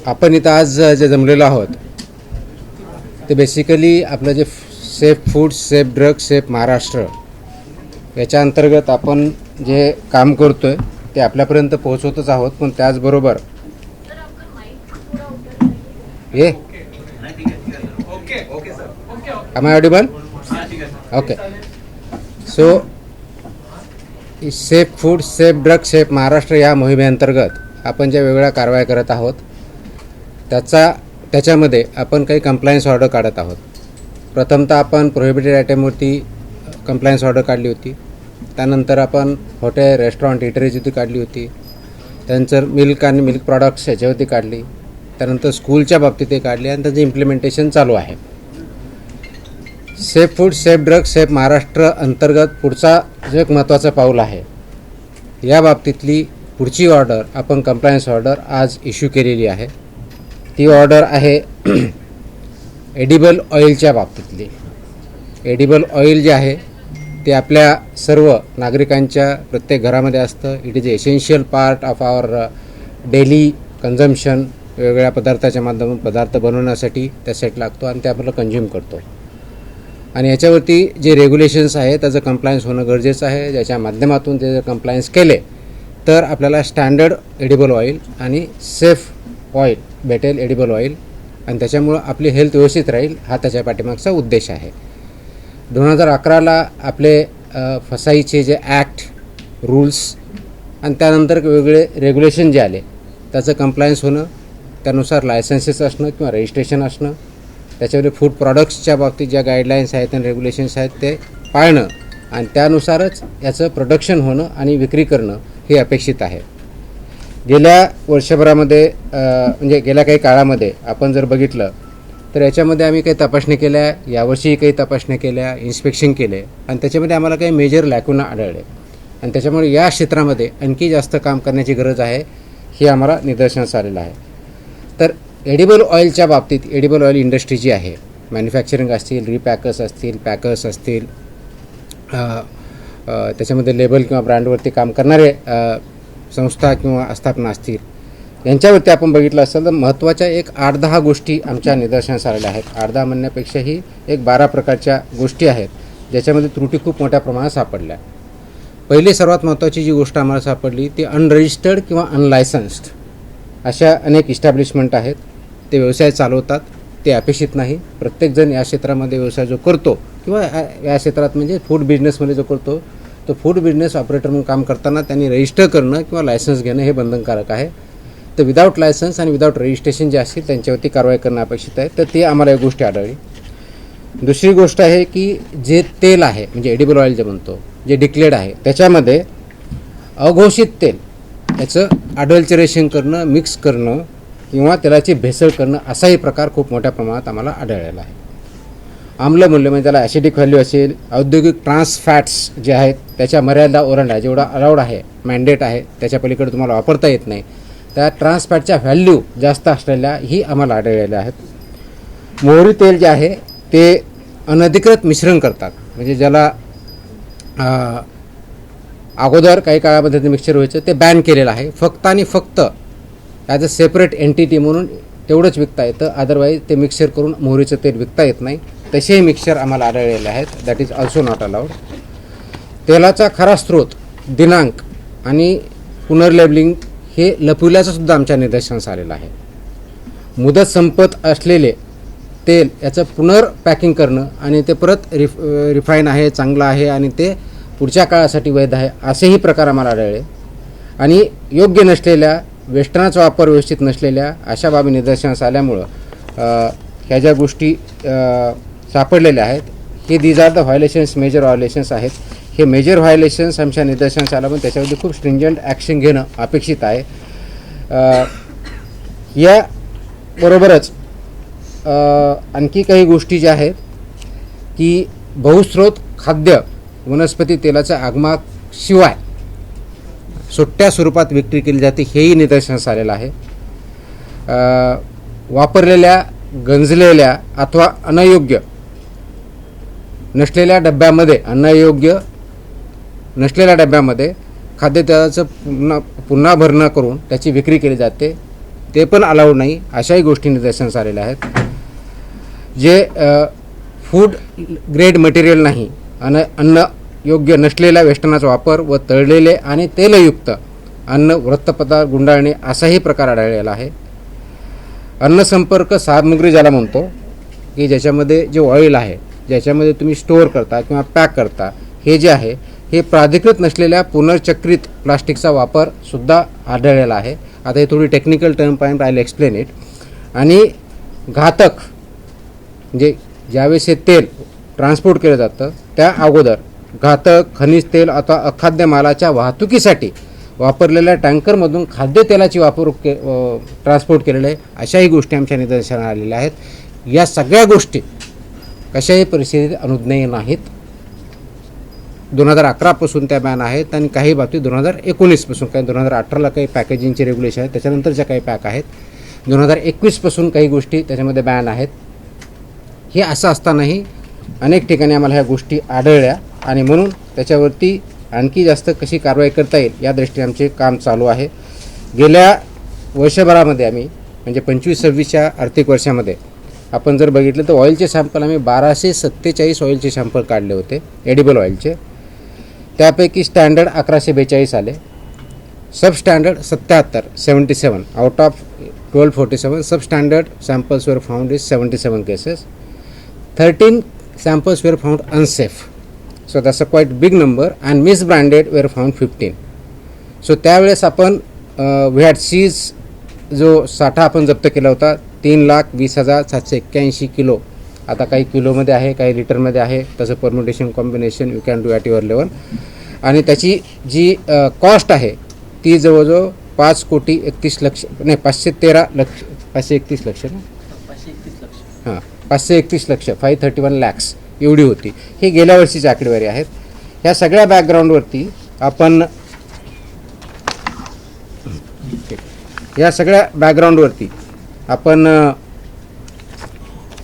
आपण इथं आज जे जमलेलो आहोत ते बेसिकली आपलं जे safe food safe drug safe Maharashtra याच्या अंतर्गत आपण जे काम करतो आहे ते आपल्यापर्यंत पोहोचवतच आहोत. पण त्याचबरोबर ये am I audible? Okay. So safe food safe drug safe Maharashtra या मोहिमेअंतर्गत आपण ज्या वेगवेगळ्या कारवाया करत आहोत त्याच्यामध्ये आपण काही कंप्लायन्स ऑर्डर काढत आहोत. प्रथमतः आपण प्रोहिबिटेड आयटमवरती कंप्लायन्स ऑर्डर काढली होती. त्यानंतर आपण हॉटेल रेस्टॉरंट इटरीजवरती काढली होती. त्यानंतर मिल्क आणि मिल्क प्रॉडक्ट्स याच्यावरती काढली. त्यानंतर स्कूलच्या बाबतीत ते काढली आणि त्याचं इम्प्लिमेंटेशन चालू आहे. Safe food safe drug safe Maharashtra अंतर्गत पुढचा जो एक महत्त्वाचं पाऊल आहे या बाबतीतली पुढची ऑर्डर आपण कंप्लायन्स ऑर्डर आज इश्यू केलेली आहे. ती ऑर्डर आहे एडिबल ऑइलच्या बाबतीतली. एडिबल ऑइल जे आहे ते आपल्या सर्व नागरिकांच्या प्रत्येक घरामध्ये असतं. It is essential part of our daily consumption. वेगवेगळ्या पदार्थाच्या माध्यमातून पदार्थ बनवण्यासाठी त्यासाठी लागतो आणि ते आपण कंझ्युम करतो. आणि याच्यावरती जे रेग्युलेशन्स आहे त्याचं कंप्लायन्स होणं गरजेचं आहे. ज्याच्या माध्यमातून ते जर कंप्लायन्स केले तर आपल्याला स्टँडर्ड एडिबल ऑइल आणि सेफ ऑइल भेटेल एडिबल ऑइल आणि त्याच्यामुळं आपली हेल्थ व्यवस्थित राहील हा त्याच्या पाठीमागचा उद्देश आहे. 2011ला आपले फसाईचे जे ॲक्ट रूल्स आणि त्यानंतर वेगवेगळे रेग्युलेशन जे आले त्याचं कंप्लायन्स होणं त्यानुसार लायसन्सेस असणं किंवा रजिस्ट्रेशन असणं त्याच्यामध्ये फूड प्रॉडक्ट्सच्या बाबतीत ज्या गाईडलाईन्स आहेत आणि रेग्युलेशन्स आहेत ते पाळणं आणि त्यानुसारच याचं प्रोडक्शन होणं आणि विक्री करणं हे अपेक्षित आहे. गेल्या वर्षभरामध्ये म्हणजे गेल्या काही काळामध्ये आपण जर बघितलं तर याच्यामध्ये आम्ही काही तपासणी केल्या. यावर्षीही काही तपासण्या केल्या इन्स्पेक्शन केले आणि त्याच्यामध्ये आम्हाला काही मेजर लॅकुना आढळले आणि त्याच्यामुळे या क्षेत्रामध्ये आणखी जास्त काम करण्याची गरज आहे हे आम्हाला निदर्शनास आलेलं आहे. तर एडिबल ऑइलच्या बाबतीत एडिबल ऑइल इंडस्ट्री जी आहे मॅन्युफॅक्चरिंग असतील रिपॅकर्स असतील पॅकर्स असतील त्याच्यामध्ये लेबल किंवा ब्रँडवरती काम करणारे संस्था किंवा आस्थापना असतील यांच्यावरती आपण बघितलं असेल तर महत्त्वाच्या एक 8-10 गोष्टी आमच्या निदर्शनास आलेल्या आहेत. 8-10 म्हणण्यापेक्षाही एक 12 प्रकारच्या गोष्टी आहेत ज्याच्यामध्ये त्रुटी खूप मोठ्या प्रमाणात सापडल्या. पहिली सर्वात महत्त्वाची जी गोष्ट आम्हाला सापडली ती अनरजिस्टर्ड किंवा अनलायसन्स्ड अशा अनेक इस्टॅब्लिशमेंट आहेत. ते व्यवसाय चालवतात. ते अपेक्षित नाही. प्रत्येकजण या क्षेत्रामध्ये व्यवसाय जो करतो किंवा या क्षेत्रात म्हणजे फूड बिझनेसमध्ये जो करतो तो फूड बिझनेस ऑपरेटर म्हणून काम करताना त्यांनी रजिस्टर करणं किंवा लायसन्स घेणं हे बंधनकारक आहे. तर विदाऊट लायसन्स आणि विदाऊट रजिस्ट्रेशन जे असतील त्यांच्यावरती कारवाई करणं अपेक्षित आहे. तर ते आम्हाला एक गोष्टी आढळली. दुसरी गोष्ट आहे की जे तेल आहे म्हणजे एडिबल ऑइल जे म्हणतो जे डिक्लेअर्ड आहे त्याच्यामध्ये अघोषित तेल याचं अडल्चरेशन करणं मिक्स करणं किंवा तेलाची भेसळ करणं असाही प्रकार खूप मोठ्या प्रमाणात आम्हाला आढळलेला आहे. आम्लमूल्य म्हणजे त्याला ॲसिडिक व्हॅल्यू असेल औद्योगिक ट्रान्स फॅट्स जे आहेत त्याच्या मर्यादा ओलांडल्या जेवढा अलाउड आहे मॅन्डेट आहे त्याच्या पलीकडे तुम्हाला वापरता येत नाही त्या ट्रान्स फॅटच्या व्हॅल्यू जास्त असलेल्या ही आम्हाला आढळलेल्या आहेत. मोहरी तेल जे आहे ते अनधिकृत मिश्रण करतात म्हणजे ज्याला अगोदर काही काळामध्ये ते मिक्सचर व्हायचं ते बॅन केलेलं आहे. फक्त आणि फक्त ॲज अ सेपरेट एंटिटी म्हणून तेवढंच विकता येतं. अदरवाईज ते मिक्सचर करून मोहरीचं तेल विकता येत नाही. तसेही मिक्सचर आम्हाला आढळलेले आहेत. That is also not allowed. तेलाचा खरा स्रोत दिनांक आणि पुनर्लेबलिंग हे लपविल्याचं सुद्धा आमच्या निदर्शनास आलेलं आहे. मुदत संपत असलेले तेल याचं पुनर्पॅकिंग करणं आणि ते परत रिफाईन आहे चांगलं आहे आणि ते पुढच्या काळासाठी वैध आहे असेही प्रकार आम्हाला आढळले. आणि योग्य नसलेल्या वेष्टनाचा वापर व्यवस्थित नसलेल्या अशा बाबी निदर्शनास आल्यामुळं ह्या ज्या गोष्टी सापडलेल्या आहेत हे दीज आर द व्हायोलेशन्स मेजर व्हायोलेशन्स आहेत. हे मेजर व्हायोलेशन्स आमच्या निदर्शनास आलं पण त्याच्यावरती खूप स्ट्रिंजंट ॲक्शन घेणं अपेक्षित आहे. याबरोबरच आणखी काही गोष्टी ज्या आहेत की बहुस्रोत खाद्य वनस्पती तेलाच्या आगमनाशिवाय सुट्ट्या स्वरूपात विक्री केली जाते हेही निदर्शनास आलेलं आहे. वापरलेल्या गंजलेल्या अथवा अनयोग्य नसलेल्या डब्यामध्ये अन्नयोग्य नसलेल्या डब्यामध्ये खाद्यतेलाचं पुन्हा भरणा करून त्याची विक्री केली जाते, ते पण अलाउड नाही. अशाही गोष्टी निदर्शनास आलेल्या आहेत. जे फूड ग्रेड मटेरियल नाही आणि अन्न योग्य नसलेल्या वेष्टनाचा वापर व तळलेले आणि तेलयुक्त अन्न वृत्तपदार्थ गुंडाळणे असाही प्रकार आढळलेला आहे. अन्नसंपर्क सामग्री ज्याला म्हणतो, की ज्याच्यामध्ये जे ऑइल आहे, ज्याच्यामध्ये तुम्ही स्टोअर करता किंवा पॅक करता, हे जे आहे हे प्राधिकृत नसलेल्या पुनर्चक्रित प्लास्टिकचा वापर सुद्धा आढळलेला आहे. आता हे थोडी टेक्निकल टर्म पाहिजे, आय विल एक्सप्लेन इट. आणि घातक म्हणजे ज्यावेळेस हे तेल ट्रान्सपोर्ट केलं जातं त्या अगोदर घातक खनिज तेल अथवा अखाद्य मालाच्या वाहतुकीसाठी वापरलेल्या टँकरमधून खाद्यतेलाची ट्रान्सपोर्ट केलेलं आहे, अशाही गोष्टी आमच्या निदर्शनास आलेल्या आहेत. या सगळ्या गोष्टी कशाही परिस्थितीत अनुज्ञेय नाहीत. 2011पासून त्या बॅन आहेत आणि काही बाबतीत 2019पासून, काही 2018ला काही पॅकेजिंगचे रेग्युलेशन आहेत, त्याच्यानंतरच्या काही पॅक आहेत. 2021पासून काही गोष्टी त्याच्यामध्ये बॅन आहेत. हे असं असतानाही अनेक ठिकाणी आम्हाला ह्या गोष्टी आढळल्या आणि म्हणून त्याच्यावरती आणखी जास्त कशी कारवाई करता येईल या दृष्टीने आमचे काम चालू आहे. गेल्या वर्षभरामध्ये आम्ही म्हणजे 25-26च्या आर्थिक वर्षामध्ये आपण जर बघितलं तर ऑइलचे सॅम्पल आम्ही 1247 ऑइलचे सॅम्पल काढले होते, एडिबल ऑइलचे. त्यापैकी स्टँडर्ड 1142 आले, substandard 77 out of 1247. Substandard samples were found is 77 cases. 13 samples were found unsafe, so that's a quite big number, and misbranded were found 15. So त्यावेळेस आपण we had seized जो साठा आपण जप्त केला होता 3,20,781 किलो. आता काही किलोमध्ये आहे, काही लिटरमध्ये आहे, तसं permutation combination you can do at your level. आणि त्याची जी कॉस्ट आहे ती जवळजवळ 5,31 लक्ष नाही 513 लक्ष 531 लक्ष ना 531 लक्ष 531 लॅक्स एवढी होती. ही गेल्या वर्षीची आकडेवारी आहेत. ह्या सगळ्या बॅकग्राऊंडवरती आपण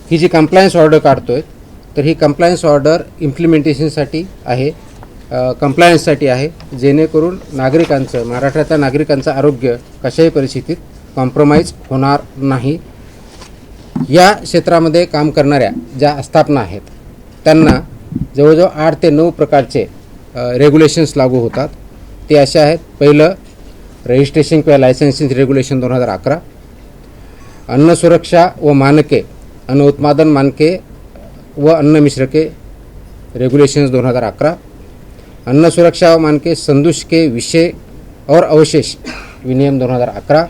ही जी कंप्लायन्स ऑर्डर काढतोय, तर ही कंप्लायन्स ऑर्डर इम्प्लिमेंटेशनसाठी आहे, कंप्लायन्ससाठी आहे, जेणेकरून नागरिकांचं, महाराष्ट्रातल्या नागरिकांचं आरोग्य कशाही परिस्थितीत कॉम्प्रोमाइज होणार नाही. या क्षेत्रामध्ये काम करणाऱ्या ज्या आस्थापना आहेत त्यांना जवळजवळ 8 ते 9 प्रकारचे रेग्युलेशन्स लागू होतात. ते असे आहेत. पहिलं, रजिस्ट्रेशन किंवा लायसन्सिंग रेग्युलेशन 2011, अन्न सुरक्षा व मानके, अन्न उत्पादन मानके व अन्न मिश्रके रेग्युलेशन्स 2011, अन्न सुरक्षा व मानके संदूष के विषय और अवशेष विनियम 2011,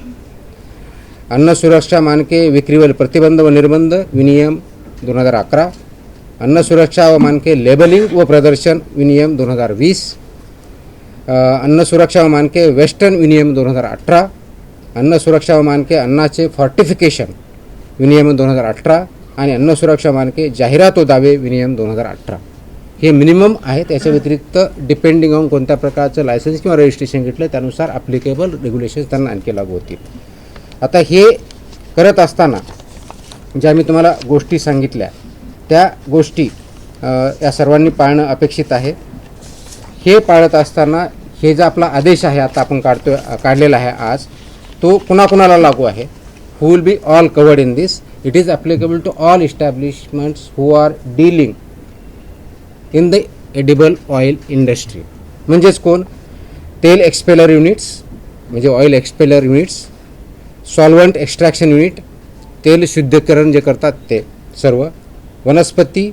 अन्न सुरक्षा मानके विक्रीवर प्रतिबंध व निर्बंध विनियम 2011, अन्न सुरक्षा व मानके लेबलिंग व प्रदर्शन विनियम 2020, अन्न सुरक्षा व मानके वेस्टर्न विनियम 2018, अन्न सुरक्षा व मानके अन्नाचे फॉर्टिफिकेशन विनियम 2018 आणि अन्न सुरक्षा मानके जाहिरात व दावे विनियम 2018. हे मिनिमम आहे. त्याच्या व्यतिरिक्त डिपेंडिंग ऑन कोणत्या प्रकारचं लायसन्स किंवा रजिस्ट्रेशन घेतलं त्यानुसार ॲप्लिकेबल रेग्युलेशन्स त्यांना आणखी लागू होतील. आता हे करत असताना ज्या मी तुम्हाला गोष्टी सांगितल्या त्या गोष्टी या सर्वांनी पाळणं अपेक्षित आहे. हे पाळत असताना हे जो आपला आदेश आहे आता आपण काढलेला आहे आज, तो कुणाकुणाला लागू आहे? Who will be all covered in this. It is applicable to all establishments who are dealing in the edible oil industry. म्हणजेच कोण? तेल एक्सपेलर युनिट्स म्हणजे oil expeller units, solvent extraction unit, तेल शुद्धीकरण जे करतात ते सर्व, वनस्पती,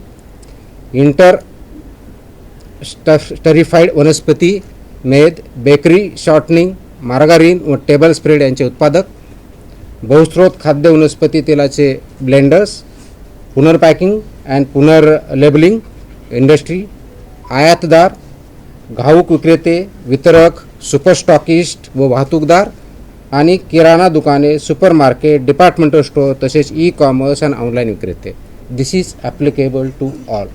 स्टरिफाईड वनस्पती, मेद, बेकरी, शॉर्टनिंग, मार्गारीन व टेबल स्प्रेड यांचे उत्पादक, बहुस्रोत खाद्य वनस्पती तेलाचे ब्लेंडर्स, पुनर्पॅकिंग अँड पुनर्लेबलिंग इंडस्ट्री, आयातदार, घाऊक विक्रेते, वितरक, सुपरस्टॉकिस्ट व वाहतूकदार आणि किराणा दुकाने, सुपर मार्केट, डिपार्टमेंटल स्टोअर तसेच ई कॉमर्स आणि ऑनलाईन विक्रेते. दिस इज ॲप्लिकेबल टू ऑल.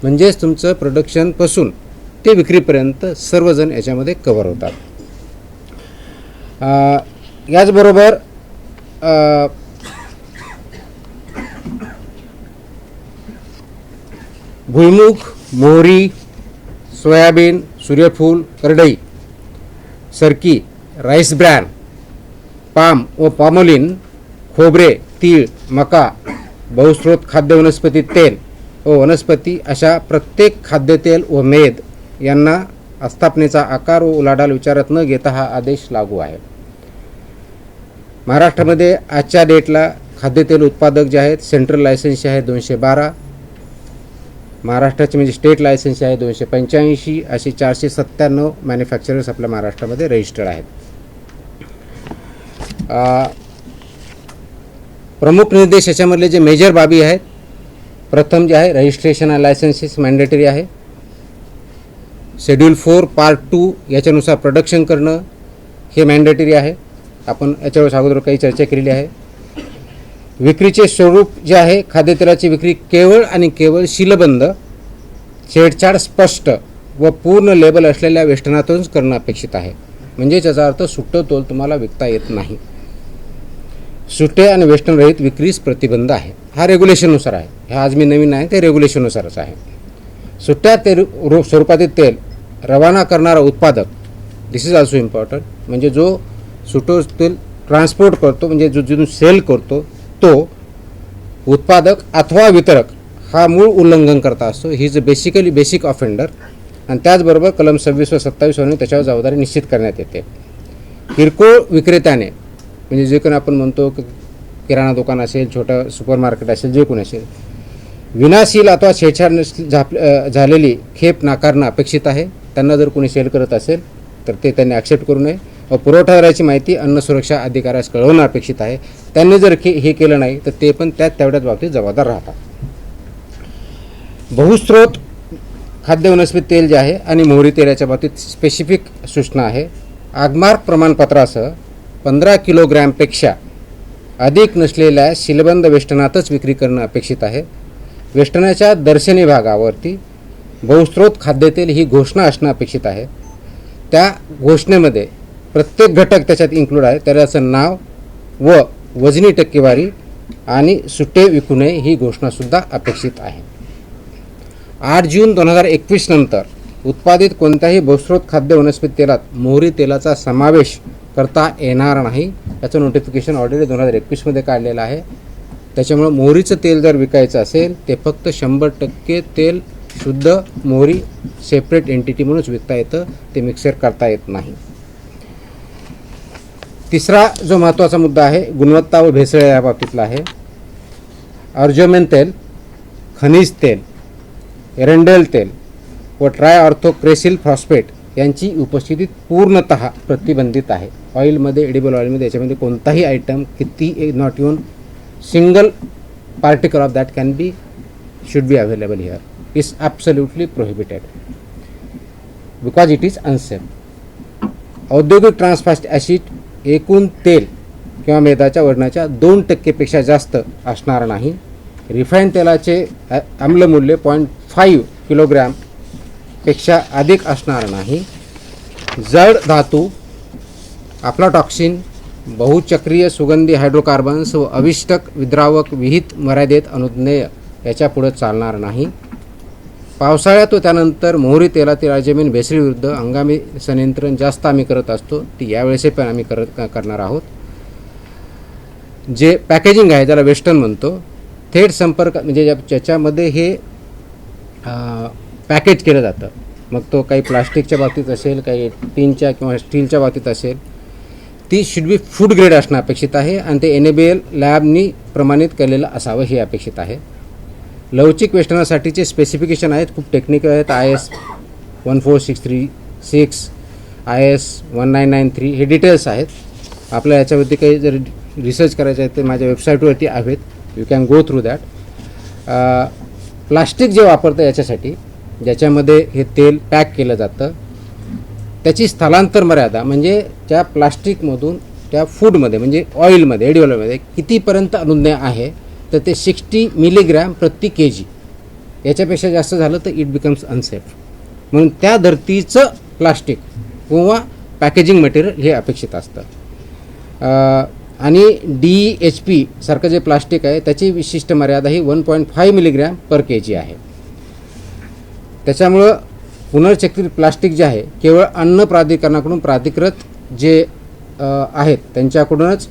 म्हणजेच तुमचं प्रोडक्शनपासून ते विक्रीपर्यंत सर्वजण याच्यामध्ये कव्हर होतात. याचबरोबर भुईमुग, मोहरी, सोयाबीन, सूर्यफूल, करडई सरकी, राईस ब्रॅन, पाम व पॉमोलिन, खोबरे, तीळ, मका, बहुस्रोत खाद्य वनस्पती तेल व वनस्पती अशा प्रत्येक खाद्यतेल व मेद यांना आस्थापनेचा आकार व उलाढाल विचारात न घेता हा आदेश लागू आहे. महाराष्ट्रामध्ये आजच्या डेटला खाद्यतेल उत्पादक जे आहेत सेंट्रल लायसन्स आहे 212, महाराष्ट्राचे म्हणजे स्टेट लायसन्स आहे 285, असे 497 मॅन्युफॅक्चरर्स आपल्या महाराष्ट्रामध्ये रजिस्टर्ड आहेत. प्रमुख निर्देश याच्यामधले जे मेजर बाबी आहेत, प्रथम जे आहे रजिस्ट्रेशन आणि लायसन्सेस मॅन्डेटरी आहे. शेड्यूल 4 पार्ट 2 याच्यानुसार प्रोडक्शन करणं हे मॅन्डेटरी आहे. आपण याच्यावर अगोदर काही चर्चा केलेली आहे. विक्रीचे स्वरूप जे आहे, खाद्यतेलाची विक्री केवळ आणि केवळ सीलबंद, छेडछाड स्पष्ट व पूर्ण लेबल असलेल्या वेष्टनातूनच करणं अपेक्षित आहे. म्हणजे त्याचा अर्थ सुट्टं तोल तुम्हाला विकता येत नाही. सुट्टे आणि वेष्टन रहित विक्रीस प्रतिबंध आहे. हा रेग्युलेशननुसार आहे. हे आज मी नवीन आहे ते रेग्युलेशननुसारच आहे. सुट्ट्या स्वरूपातील तेल रवाना करणारा उत्पादक, दिस इज ऑल्सो इम्पॉर्टंट, म्हणजे जो सुटो तेल ट्रान्सपोर्ट करतो म्हणजे जो जिथून सेल करतो तो उत्पादक अथवा वितरक हा मूळ उल्लंघन करता असतो. He is basically basic offender. आणि त्याचबरोबर कलम 26 व 27 म्हणून त्याच्यावर जबाबदारी निश्चित करण्यात येते. किरकोळ विक्रेत्याने म्हणजे जे कोणी आपण म्हणतो किराणा दुकान असेल, छोटं सुपर मार्केट असेल, जे कोणी असेल, विनाशील अथवा छेडछाड झालेली खेप नाकारणं अपेक्षित आहे. त्यांना जर कोणी सेल करत असेल तर ते त्यांनी ॲक्सेप्ट करू नये व पुरवठादाराची माहिती अन्न सुरक्षा अधिकाऱ्यास कळवणं अपेक्षित आहे. त्यांनी जर हे केलं नाही तर ते पण तेवढ्याच बाबतीत जबाबदार राहतात. बहुस्रोत खाद्य वनस्पती तेल जे आहे आणि मोहरी तेलाच्या बाबतीत स्पेसिफिक सूचना आहे. आगमार्क प्रमाणपत्रासह 15 किलोग्रॅमपेक्षा अधिक नसलेल्या सीलबंद वेष्टनातच विक्री करणं अपेक्षित आहे. वेष्टनाच्या दर्शनी भागावरती बहुस्रोत खाद्यतेल ही घोषणा असणं अपेक्षित आहे. त्या घोषणेमध्ये प्रत्येक घटक त्याच्यात इन्क्लूड आहे. त्याचं नाव व वजनी टक्केवारी आणि सुट्टे विकू नये ही घोषणासुद्धा अपेक्षित आहे. 8 जून 2021 नंतर उत्पादित कोणत्याही बहुस्रोत खाद्य वनस्पती तेलात मोहरी तेलाचा समावेश करता येणार नाही. याचं नोटिफिकेशन ऑलरेडी 2021 काढलेलं आहे. त्याच्यामुळं मोहरीचं तेल जर विकायचं असेल ते फक्त 100% तेल शुद्ध मोहरी सेपरेट एंटिटी म्हणूनच विकता येतं, ते मिक्सर करता येत नाही. तिसरा जो महत्त्वाचा मुद्दा आहे गुणवत्ता व भेसळ या बाबतीतला आहे. अर्जोमेन तेल, खनिज तेल, एरंडेल तेल व ट्रायऑर्थोक्रेसिल फॉस्फेट यांची उपस्थिती पूर्णतः प्रतिबंधित आहे. ऑइलमध्ये, एडिबल ऑइलमध्ये याच्यामध्ये कोणताही आयटम किती not even single particle of that can be should be available here. Is absolutely prohibited because it is unsafe. औद्योगिक ट्रान्सफॅट ॲसिड एकूण तेल किंवा मेदाच्या वजनाच्या 2% जास्त असणार नाही. रिफाईन तेलाचे आम्लमूल्य 0.5 किलोग्रॅमपेक्षा अधिक असणार नाही. जड धातू, अफ्लाटॉक्सिन, बहुचक्रीय सुगंधी हायड्रोकार्बन्स व अविष्टक विद्रावक विहित मर्यादेत अनुज्ञेय याच्या पुढे चालणार नाही. पावसाळ्यात व त्यानंतर मोहरी तेलातील अर्जमिन भेसळीविरुद्ध हंगामी संनियंत्रण जास्त आम्ही करत असतो, ती यावेळेस पण आम्ही करणार आहोत. जे पॅकेजिंग आहे ज्याला वेस्टर्न म्हणतो, थेट संपर्क म्हणजे ज्याच्यामध्ये हे पॅकेज केलं जातं, मग तो काही प्लास्टिकच्या बाबतीत असेल, काही टीनच्या किंवा स्टीलच्या बाबतीत असेल, ती शुड बी फूड ग्रेड असणं अपेक्षित आहे आणि ते NABL लॅबनी प्रमाणित केलेलं असावं हे अपेक्षित आहे. लवचिक वेष्टनासाठीचे स्पेसिफिकेशन आहेत, खूप टेक्निकल आहेत. IS 14636, IS 1993 हे डिटेल्स आहेत. आपल्या याच्यावरती काही जर रिसर्च करायचं आहे ते माझ्या वेबसाईटवरती आहेत, you can go through that. Plastic जे वापरतं याच्यासाठी ज्याच्यामध्ये हे तेल पॅक केलं जातं त्याची स्थलांतर मर्यादा म्हणजे त्या प्लास्टिकमधून त्या फूडमध्ये म्हणजे ऑइलमध्ये, एडिबल ऑइलमध्ये कितीपर्यंत अनुज्ञेय आहे तर ते 60 मिलीग्रॅम प्रति kg. याच्यापेक्षा जास्त झालं तर इट बिकम्स अनसेफ. म्हणून त्या धर्तीचं प्लास्टिक किंवा पॅकेजिंग मटेरियल हे अपेक्षित असतं. आणि DHP सारखं जे प्लास्टिक आहे त्याची विशिष्ट मर्यादा ही 1.5 मिलीग्रॅम पर kg आहे. त्याच्यामुळं पुनर्चक्रित प्लास्टिक जे आहे केवळ अन्न प्राधिकरणाकडून प्राधिकृत जे आहेत त्यांच्याकडूनच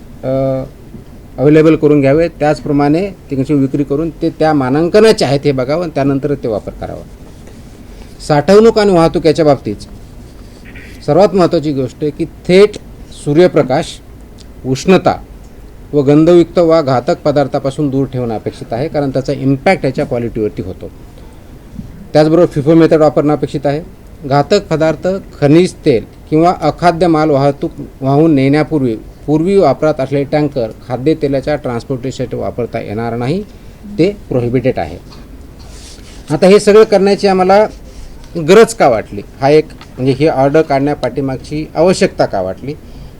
अवेलेबल करून घ्यावे. त्याचप्रमाणे त्यांची विक्री करून ते त्या मानांकनाचे आहेत हे बघावं आणि त्यानंतर ते वापर करावा. साठवणूक आणि वाहतूक याच्या बाबतीत सर्वात महत्त्वाची गोष्ट आहे की थेट सूर्यप्रकाश, उष्णता व गंधयुक्त वा घातक पदार्थापासून दूर ठेवणं अपेक्षित आहे, कारण त्याचा इम्पॅक्ट याच्या क्वालिटीवरती होतो. त्याचबरोबर फिफो मेथड वापरणं अपेक्षित आहे. घातक पदार्थ, खनिज तेल किंवा अखाद्य माल वाहून नेण्यापूर्वी वापरात असलेले टँकर खाद्यतेलाच्या ट्रान्सपोर्टेशनसाठी वापरता येणार नाही, ते प्रोहिबिटेड आहे. आता हे सगळं करण्याची आम्हाला गरज का वाटली, हा एक म्हणजे ही ऑर्डर काढण्यापाठीमागची आवश्यकता का वाटली,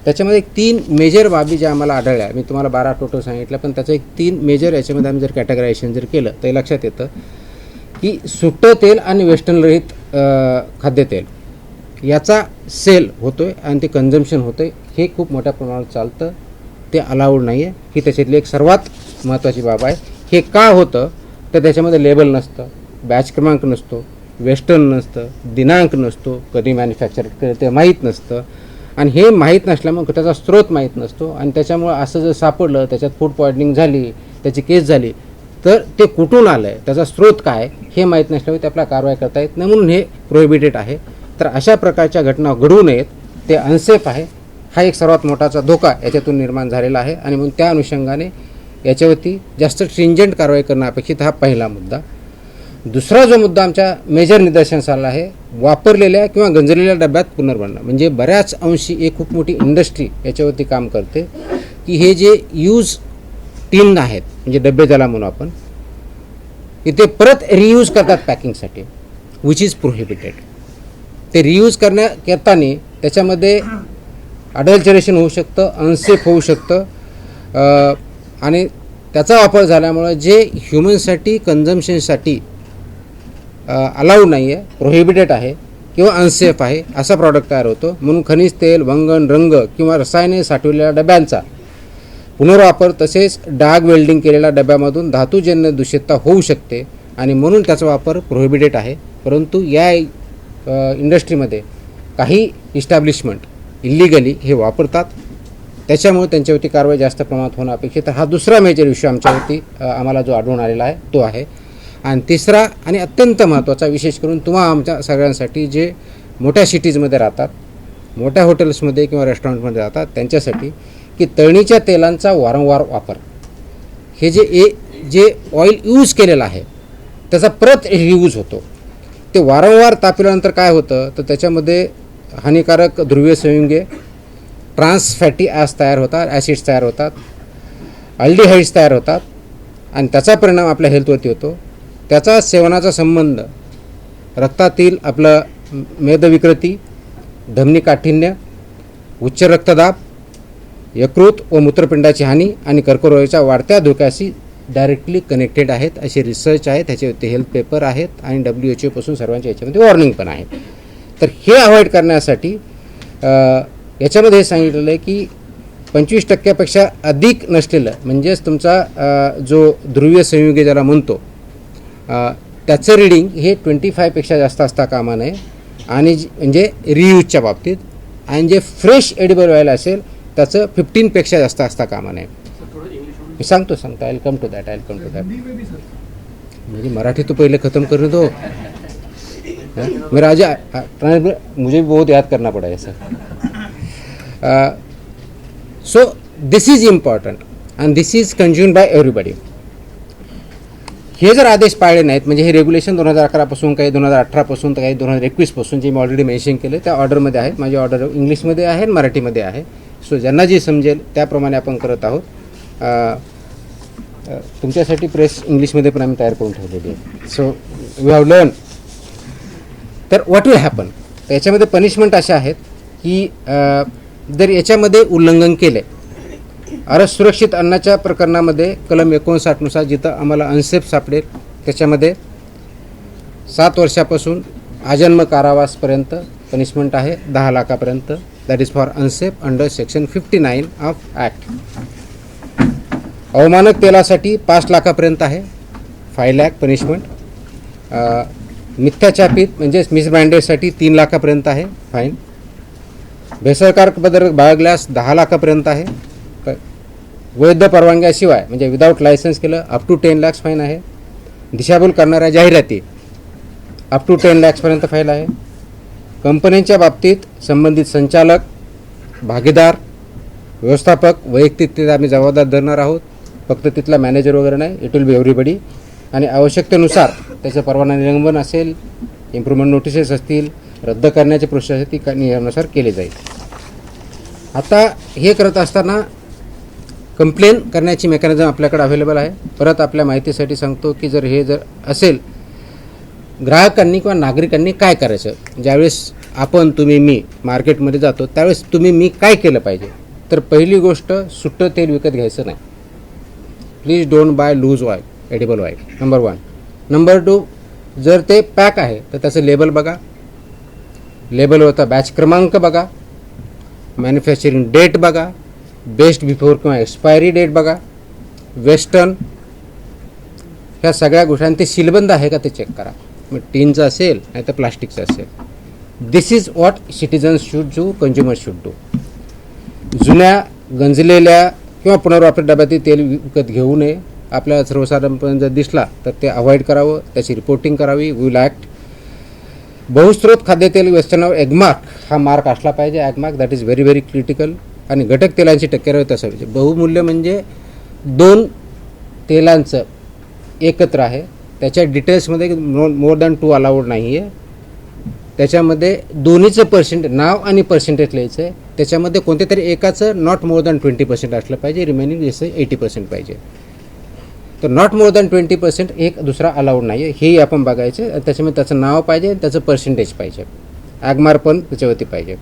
त्याच्यामध्ये 3 मेजर बाबी ज्या आम्हाला आढळल्या. मी तुम्हाला 12 टोटल सांगितलं, पण त्याचं एक 3 मेजर याच्यामध्ये आम्ही जर कॅटेगरायझेशन जर केलं तर लक्षात येतं की सुट्टं तेल आणि वेस्टर्न रहित खाद्यतेल याचा सेल होतो आहे आणि ते कन्झम्पशन होतं आहे, हे खूप मोठ्या प्रमाणात चालतं, ते अलाउड नाही आहे. ही त्याच्यातली एक सर्वात महत्त्वाची बाब आहे. हे का होतं तर त्याच्यामध्ये लेबल नसतं, बॅच क्रमांक नसतो, वेस्टर्न नसतं, दिनांक नसतो, कधी मॅन्युफॅक्चर केलं ते माहीत नसतं आणि हे माहीत नसल्यामुळे त्याचा स्रोत माहीत नसतो आणि त्याच्यामुळं असं जर सापडलं, त्याच्यात फूड पॉयझनिंग झाली, त्याची केस झाली, तर ते कुठून आलं आहे, त्याचा स्रोत काय हे माहीत नसल्यामुळे ते आपल्याला कारवाई करता येत नाही, म्हणून हे प्रोहिबिटेड आहे. तर अशा प्रकारच्या घटना घडू नयेत, ते अनसेफ आहे. हा एक सर्वात मोठाचा धोका याच्यातून निर्माण झालेला आहे आणि म्हणून त्या अनुषंगाने याच्यावरती जास्त स्ट्रिंजंट कारवाई करणं अपेक्षित, हा पहिला मुद्दा. दुसरा जो मुद्दा आमच्या मेजर निदर्शनास आला आहे, वापरलेल्या किंवा गंजलेल्या डब्यात पुनर्बंधन. म्हणजे बऱ्याच अंशी एक खूप मोठी इंडस्ट्री याच्यावरती काम करते की हे जे यूज टीन आहेत, म्हणजे डबे ज्याला म्हणू आपण, इथे परत रियूज करतात पॅकिंगसाठी, विच इज प्रोहिबिटेड. ते रियूज करताना त्याच्यामध्ये अडल्चरेशन होऊ शकतं, अनसेफ होऊ शकतं आणि त्याचा वापर झाल्यामुळं जे ह्युमनसाठी कन्झम्पशनसाठी अलाउड नाही आहे, प्रोहिबिटेड आहे किंवा अनसेफ आहे असा प्रॉडक्ट तयार होतो. म्हणून खनिज तेल, वंगण, रंग किंवा रसायने साठवलेल्या डब्यांचा पुनर्वापर तसेच डाग वेल्डिंग केलेल्या डब्यामधून धातूजन्य दूषितता होऊ शकते आणि म्हणून त्याचा वापर प्रोहिबिटेड आहे. परंतु या इंडस्ट्रीमध्ये काही इस्टॅब्लिशमेंट इल्लिगली हे वापरतात, त्याच्यामुळे त्यांच्यावरती कारवाई जास्त प्रमाणात होणं अपेक्षित. हा दुसरा मेजर इश्यू आमच्यावरती आम्हाला जो आढळून आलेला आहे तो आहे. आणि तिसरा आणि अत्यंत महत्त्वाचा, विशेष करून तुम्हा आमच्या सगळ्यांसाठी जे मोठ्या सिटीजमध्ये राहतात, मोठ्या हॉटेल्समध्ये किंवा रेस्टॉरंटमध्ये राहतात, त्यांच्यासाठी की तळणीच्या तेलांचा वारंवार वापर, हे जे ऑइल यूज केलेलं आहे त्याचा परत रियूज होतो. ते वारंवार तापल्यानंतर काय होतं तर त्याच्यामध्ये हानिकारक ध्रुवीय संयुगे, ट्रान्स फॅटी ॲस तयार होतात, ॲसिड्स तयार होतात, अल्डिहाइड्स तयार होतात आणि त्याचा परिणाम आपल्या हेल्थवरती होतो. त्याचा सेवनाचा संबंध रक्तातील आपलं मेदविकृती, धमनी काठिण्य, उच्च रक्तदाब, यकृत व मूत्रपिंडाची हानी आणि कर्करोगाच्या वाढत्या धोक्याशी डायरेक्टली कनेक्टेड आहेत, असे रिसर्च आहेत, त्याच्यावरती हेल्थ पेपर आहेत आणि WHO पासून सर्वांच्या याच्यामध्ये वॉर्निंग पण आहेत. तर हे अवॉइड करण्यासाठी याच्यामध्ये हे सांगितलेलं आहे की 25% अधिक नसलेलं, म्हणजेच तुमचा जो ध्रुवीय संयुगे ज्याला म्हणतो त्याचं रीडिंग हे 25 जास्त असता कामा नये आणि म्हणजे रियूजच्या बाबतीत, आणि जे फ्रेश एडिबल ऑइल असेल त्याचं 15 जास्त असता कामा नये. मी सांगतो I will come to that. म्हणजे मराठी तो पहिले खत्म करने दो, मेरा आज मुझे भी बहुत याद करना पड़ा है sir. So this is important and this is consumed by everybody. हे जर आदेश पाळले नाहीत, म्हणजे हे रेग्युलेशन 2011 पासून, काही 2018 पासून, तर काही 2021 पासून, जे मी ऑलरेडी मेन्शन केले त्या ऑर्डरमध्ये आहेत. माझी ऑर्डर इंग्लिशमध्ये आहे आणि मराठीमध्ये आहे. सो ज्यांना जे समजेल त्याप्रमाणे आपण करत आहोत. तुमच्यासाठी प्रेस इंग्लिशमध्ये पण आम्ही तयार करून ठेवलेली आहे. So we have learn. तर व्हॉट विल हॅपन, तर याच्यामध्ये पनिशमेंट अशा आहेत की जर याच्यामध्ये उल्लंघन केले, सुरक्षित अन्नाच्या प्रकरणामध्ये कलम 59 नुसार जिथं आम्हाला अनसेफ सापडेल त्याच्यामध्ये 7 वर्षापासून आजन्म कारावासपर्यंत पनिशमेंट आहे, 10 लाखापर्यंत. That is for unsafe under section 59 of act. अवमानक तेलासाठी 5 लाखापर्यंत आहे, 5 लाख पनिशमेंट. मिथ्याछापित म्हणजेच मिसब्रँडेडसाठी 3 लाखापर्यंत आहे फाईन. भेसळकार पदार्थ बाळगल्यास 10 लाखापर्यंत आहे. वैध परवानग्याशिवाय म्हणजे विदाऊट लायसन्स केलं अप टू 10 लाख फाईन आहे. दिशाभूल करणाऱ्या जाहिराती अप टू 10 लाखपर्यंत फाईन आहे. कंपन्यांच्या बाबतीत संबंधित संचालक, भागीदार, व्यवस्थापक वैयक्तिकरित्या आम्ही जबाबदार धरणार आहोत. फक्त तिथला मॅनेजर वगैरे नाही, इट विल बी एव्हरीबडी. आणि आवश्यकतेनुसार त्याचं परवाना निलंबन असेल, इम्प्रूव्हमेंट नोटिसेस असतील, रद्द करण्याचे प्रोसेस ती नियमानुसार केली जाईल. आता हे करत असताना कंप्लेन करण्याची मेकॅनिझम आपल्याकडे अवेलेबल आहे. परत आपल्या माहितीसाठी सांगतो की जर असेल, ग्राहकांनी किंवा नागरिकांनी काय करायचं. ज्यावेळेस आपण, तुम्ही, मी मार्केटमध्ये जातो त्यावेळेस तुम्ही, मी काय केलं पाहिजे. तर पहिली गोष्ट, सुट्टं तेल विकत घ्यायचं नाही. Please don't buy loose oil, edible oil, number 1. Number 2, जर ते पॅक आहे तर त्याचं लेबल बघा. लेबलवरचा बॅच क्रमांक बघा, मॅन्युफॅक्चरिंग डेट बघा, बेस्ट बिफोर किंवा एक्सपायरी डेट बघा, वेस्टर्न, ह्या सगळ्या गोष्टी. ते सीलबंद आहे का ते चेक करा. मग टीनचं असेल नाही तर प्लास्टिकचं असेल. This is what citizens should do, consumer should do. जुन्या, गंजलेल्या किंवा पुनर्वापरित डब्यातील तेल विकत घेऊ नये. आपल्याला सर्वसाधारणपणे जर दिसला तर ते अवॉइड करावं, त्याची रिपोर्टिंग करावी. Will act. बहुस्त्रोत खाद्यतेल वेस्टर्नवर एगमार्क हा मार्क असला पाहिजे. Agmark that is very mark. आणि घटक तेलांची टक्केवारी असावी. बहुमूल्य म्हणजे 2 तेलांचं एकत्र आहे, त्याच्या डिटेल्समध्ये मोर दॅन 2 अलाउड नाही आहे. त्याच्यामध्ये दोन्हीचं पर्सेंटेज, नाव आणि पर्सेंटेज लिहायचं आहे. त्याच्यामध्ये कोणत्या तरी एकाचं नॉट मोर दॅन 20% असलं पाहिजे, रिमेनिंग जसं 80% पाहिजे. तर नॉट मोर दॅन 20% एक दुसरा अलाउड नाही आहे, हेही आपण बघायचं. त्याच्यामध्ये त्याचं नाव पाहिजे, त्याचं पर्सेंटेज पाहिजे, ॲगमार पण त्याच्यावरती पाहिजे.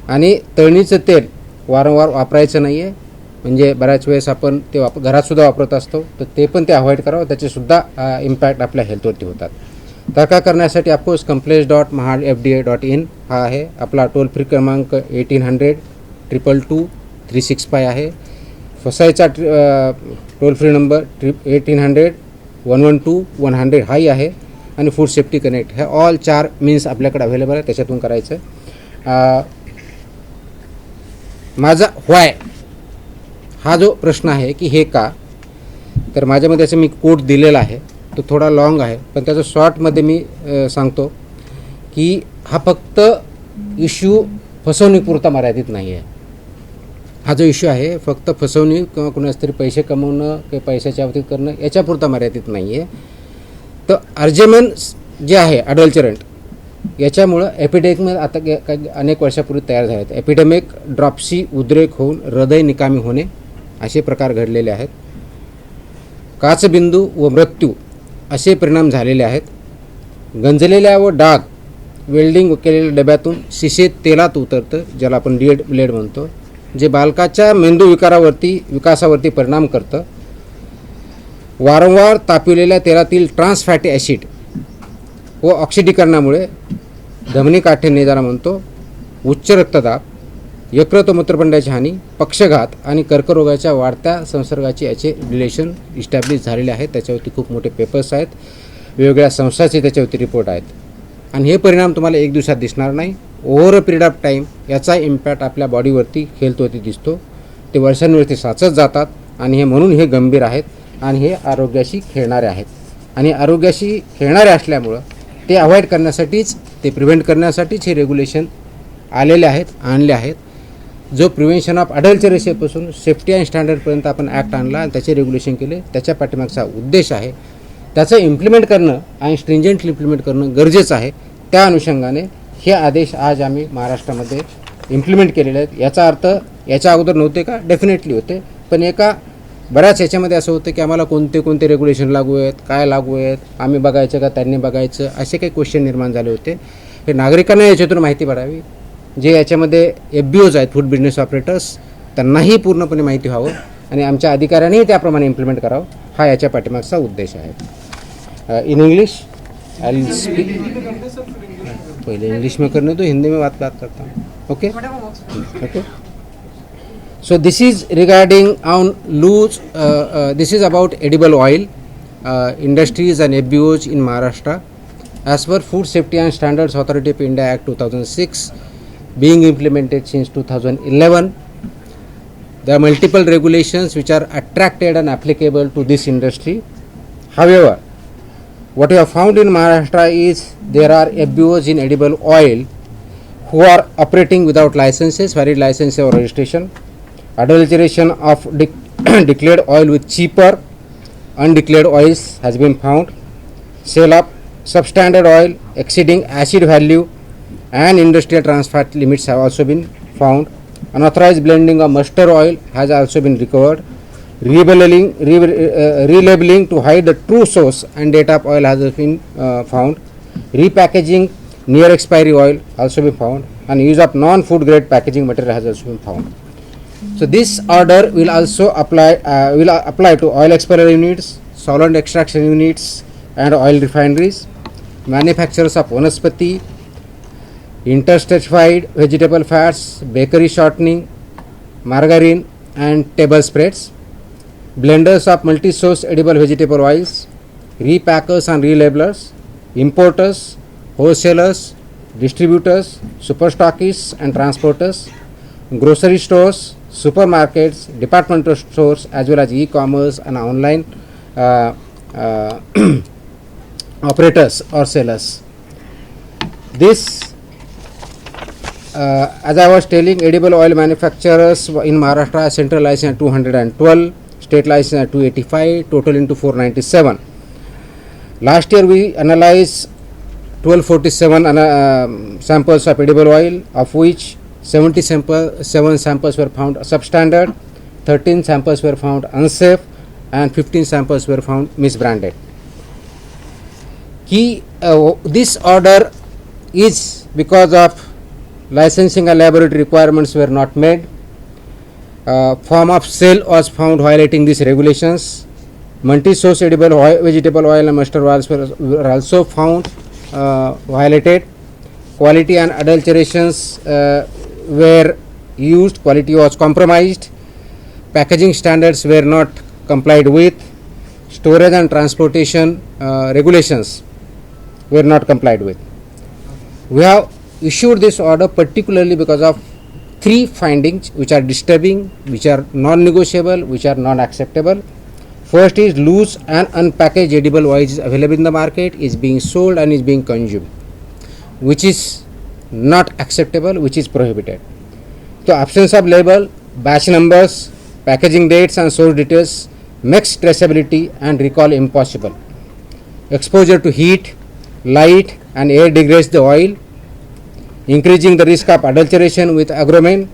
आणि तळणीचं तेल वारंवार वापरायचं नाही आहे. म्हणजे बऱ्याच वेळेस आपण ते घरातसुद्धा वापरत असतो, तर ते पण ते अवॉइड करावं. त्याचेसुद्धा इम्पॅक्ट आपल्या हेल्थवरती होतात. तक्रार करण्यासाठी ऑफकोर्स complaints.mahadfda.in हा आहे. आपला टोल फ्री क्रमांक 1800-222-365 आहे. फसायचा टोल फ्री नंबर 1800-112-100 हाही आहे. आणि फूड सेफ्टी कनेक्ट, हे ऑल 4 मीन्स आपल्याकडे अवेलेबल आहे. त्याच्यातून करायचं. माझा व्हाय हा जो प्रश्न आहे की हे का, तर माझ्यामध्ये असं मी कोड दिलेला आहे, तो थोडा लॉंग आहे, पण त्याचं शॉर्टमध्ये मी सांगतो की हा फक्त इश्यू फसवणुकीपुरता मर्यादित नाही आहे. हा जो इश्यू आहे फक्त फसवणूक किंवा कुणाच तरी पैसे कमवणं किंवा पैशाच्या बाबतीत करणं याच्यापुरता मर्यादित नाही आहे. तर अर्जेमेन जे आहे अडल्चरंट, याच्यामुळं एपिडेमिक आता अनेक वर्षापूर्वी तयार झाले आहेत. एपिडेमिक, ड्रॉप्सी, उद्रेक होऊन हृदय निकामी होणे असे प्रकार घडलेले आहेत. काचबिंदू व मृत्यू असे परिणाम झालेले आहेत. गंजलेल्या व डाग वेल्डिंग केलेल्या डब्यातून शिशेत तेलात उतरतं, ज्याला आपण ब्लेड म्हणतो, जे बालकाच्या मेंदू विकासावरती परिणाम करतं. वारंवार तापविलेल्या तेलातील ट्रान्स फॅटी ॲसिड व ऑक्सिडीकरणामुळे धमनी काठिण्य ज्याला म्हणतो, उच्च रक्तदाब, यकृत व मूत्रपिंडाची हानी, पक्षघात आणि कर्करोगाच्या वाढत्या संसर्गाचे याचे रिलेशन इस्टॅब्लिश झालेले आहेत. त्याच्यावरती खूप मोठे पेपर्स आहेत, वेगवेगळ्या संस्थांचे त्याच्यावरती रिपोर्ट आहेत. आणि हे परिणाम तुम्हाला एक दिवसात दिसणार नाही. Over a period of time याचा इम्पॅक्ट आपल्या बॉडीवरती, हेल्थवरती दिसतो. ते वर्षांवरती साचत जातात आणि हे म्हणून हे गंभीर आहेत आणि हे आरोग्याशी खेळणारे आहेत. आणि आरोग्याशी खेळणारे असल्यामुळं ते अवॉइड करण्यासाठीच, ते प्रिव्हेंट करण्यासाठीच हे रेग्युलेशन आलेले आहेत, आणले आहेत. जो प्रिव्हेन्शन ऑफ अडल्चरेशनपासून सेफ्टी अँड स्टँडर्डपर्यंत आपण ॲक्ट आणला आणि त्याचे रेग्युलेशन केले, त्याच्या पाठीमागचा उद्देश आहे. त्याचं इम्प्लिमेंट करणं आणि स्ट्रिंजंटली इम्प्लिमेंट करणं गरजेचं आहे. त्या अनुषंगाने हे आदेश आज आम्ही महाराष्ट्रामध्ये इम्प्लिमेंट केलेले आहेत. याचा अर्थ याच्या अगोदर नव्हते का? डेफिनेटली होते, पण बऱ्याच याच्यामध्ये असं होतं की आम्हाला कोणते रेग्युलेशन लागू आहेत, काय लागू आहेत, आम्ही बघायचं का त्यांनी बघायचं, असे काही क्वेश्चन निर्माण झाले होते. हे नागरिकांना याच्यातून माहिती पडावी. जे याच्यामध्ये FBOs आहेत, फूड बिझनेस ऑपरेटर्स, त्यांनाही पूर्णपणे माहिती व्हावं आणि आमच्या अधिकाऱ्यांनीही त्याप्रमाणे इम्प्लिमेंट करावं, हा याच्या पाठीमागचा उद्देश आहे. In English I will speak. पहले इंग्लिश में करने दो, हिंदी में बात करता हूँ. Okay okay. So this is regarding on loose, this is about edible oil industries and FBOs in Maharashtra. As per Food Safety and Standards Authority of India Act 2006 being implemented since 2011, there are multiple regulations which are attracted and applicable to this industry. However, what we have found in Maharashtra is there are FBOs in edible oil who are operating without licenses, valid license or registration. Adulteration of declared oil with cheaper undeclared oils has been found. Sale of substandard oil exceeding acid value and industrial trans fat limits have also been found. Unauthorized blending of mustard oil has also been recovered. Relabeling to hide the true source and date of oil has been found. Repackaging near expiry oil also been found, and use of non-food grade packaging material has also been found. So this order will also apply to oil expeller units, solvent extraction units, and oil refineries, manufacturers of vanaspati, interstitified vegetable fats, bakery shortening, margarine, and table spreads, blenders of multi-source edible vegetable oils, repackers and relabelers, importers, wholesalers, distributors, superstockists and transporters, grocery stores, supermarkets, departmental stores, as well as e-commerce and online operators or sellers. This, as I was telling, edible oil manufacturers in Maharashtra, central license at 212, state license at 285, total into 497. Last year we analyzed 1247 samples of edible oil, of which 77 samples were found substandard, 13 samples were found unsafe, and 15 samples were found misbranded. This order is because of licensing and laboratory requirements were not made. Form of sale was found violating these regulations. Multi-source edible oil, vegetable oil and mustard oils were also found violated. Quality and adulterations were used. Quality was compromised. Packaging standards were not complied with. Storage and transportation regulations were not complied with. We have issued this order particularly because of three findings which are disturbing, which are non-negotiable, which are non-acceptable. First is loose and unpackaged edible oil is available in the market, is being sold and is being consumed, which is not acceptable, which is prohibited. So absence of label, batch numbers, packaging dates and source details makes traceability and recall impossible. Exposure to heat, light and air degrades the oil, increasing the risk of adulteration with agromine,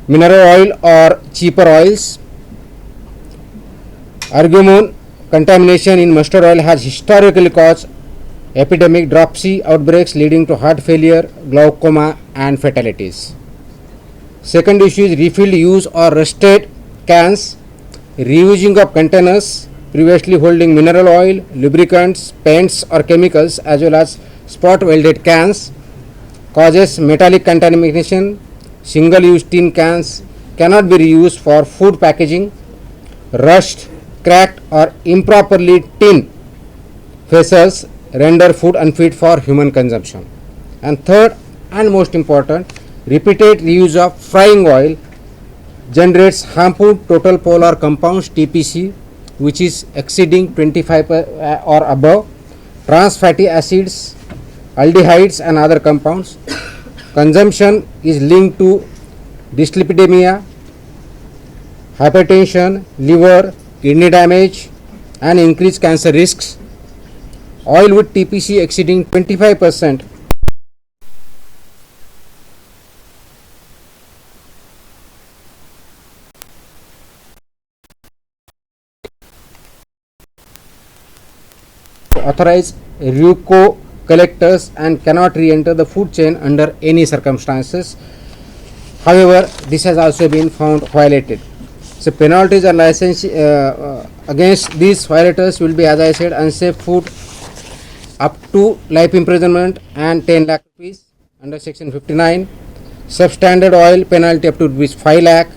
mineral oil or cheaper oils. Argumone contamination in mustard oil has historically caused epidemic dropsy outbreaks leading to heart failure, glaucoma and fatalities. Second issue is refilled use or rusted cans, reusing of containers previously holding mineral oil, lubricants, paints or chemicals as well as spot welded cans causes metallic contamination. Single use tin cans cannot be reused for food packaging. Rust, cracked or improperly tin vessels render food unfit for human consumption. And third and most important, repeated reuse of frying oil generates harmful total polar compounds TPC, which is exceeding 25 or above, trans fatty acids, aldehydes and other compounds. Consumption is linked to dyslipidemia, hypertension, liver, kidney damage and increased cancer risks. Oil with TPC exceeding 25% authorized RUCO collectors and cannot re-enter the food chain under any circumstances. However, this has also been found violated. So penalties and license against these violators will be, as I said, unsafe food up to life imprisonment and 10 lakh rupees under section 59, substandard oil penalty up to rupees 5 lakh,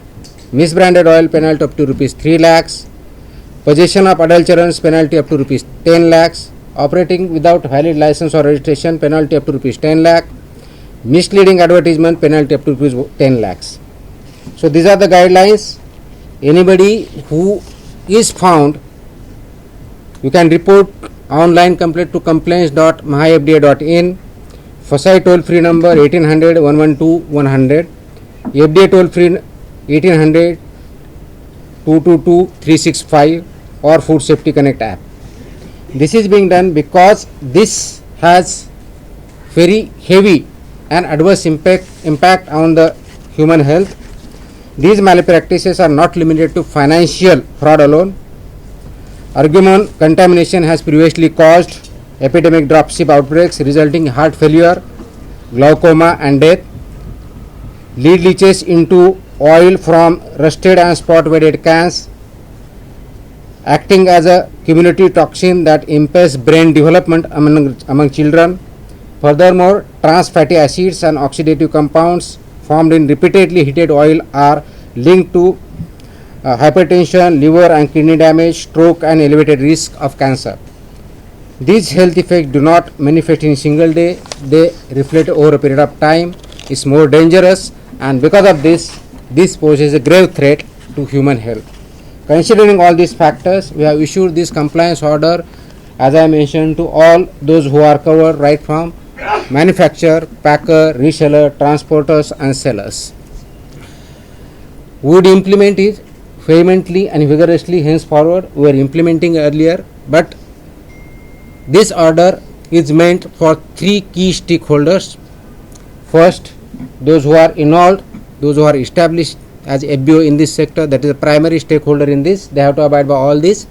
misbranded oil penalty up to rupees 3 lakhs, possession of adulterants penalty up to rupees 10 lakhs, operating without valid license or registration, penalty up to rupees 10 lakh, misleading advertisement, penalty up to rupees 10 lakhs. So these are the guidelines. Anybody who is found, you can report online complaint to complaints.myfda.in. FSI toll free number 1800 112 100, FDA toll free 1800 222 365 or Food Safety Connect app. This is being done because this has very heavy and adverse impact on the human health. These malpractices are not limited to financial fraud alone. Argument contamination has previously caused epidemic dropship outbreaks resulting in heart failure, glaucoma and death. Lead leaches into oil from rusted and spot welded cans, acting as a cumulative toxin that impairs brain development among children. Furthermore, trans fatty acids and oxidative compounds formed in repeatedly heated oil are linked to hypertension, liver and kidney damage, stroke and elevated risk of cancer. These health effects do not manifest in a single day, they reflect over a period of time, is more dangerous, and because of this poses a grave threat to human health. Considering all these factors, we have issued this compliance order, as I mentioned, to all those who are covered, right from manufacturer, packer, reseller, transporters and sellers. We would implement it vehemently and vigorously henceforward. We were implementing earlier, but this order is meant for three key stakeholders. First, those who are involved, those who are established as FBO in this sector, that is the primary stakeholder in this, they have to abide by all this.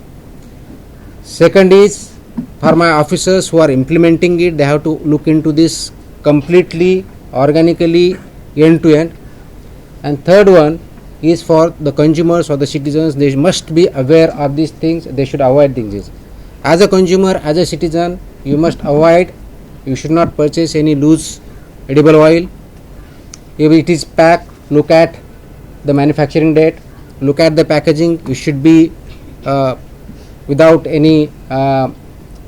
Second is for my officers who are implementing it, they have to look into this completely, organically, end to end. And third one is for the consumers or the citizens, they must be aware of these things, they should avoid things. As a consumer, as a citizen, you must avoid, you should not purchase any loose edible oil. If it is packed, look at the manufacturing date, look at the packaging, it should be without any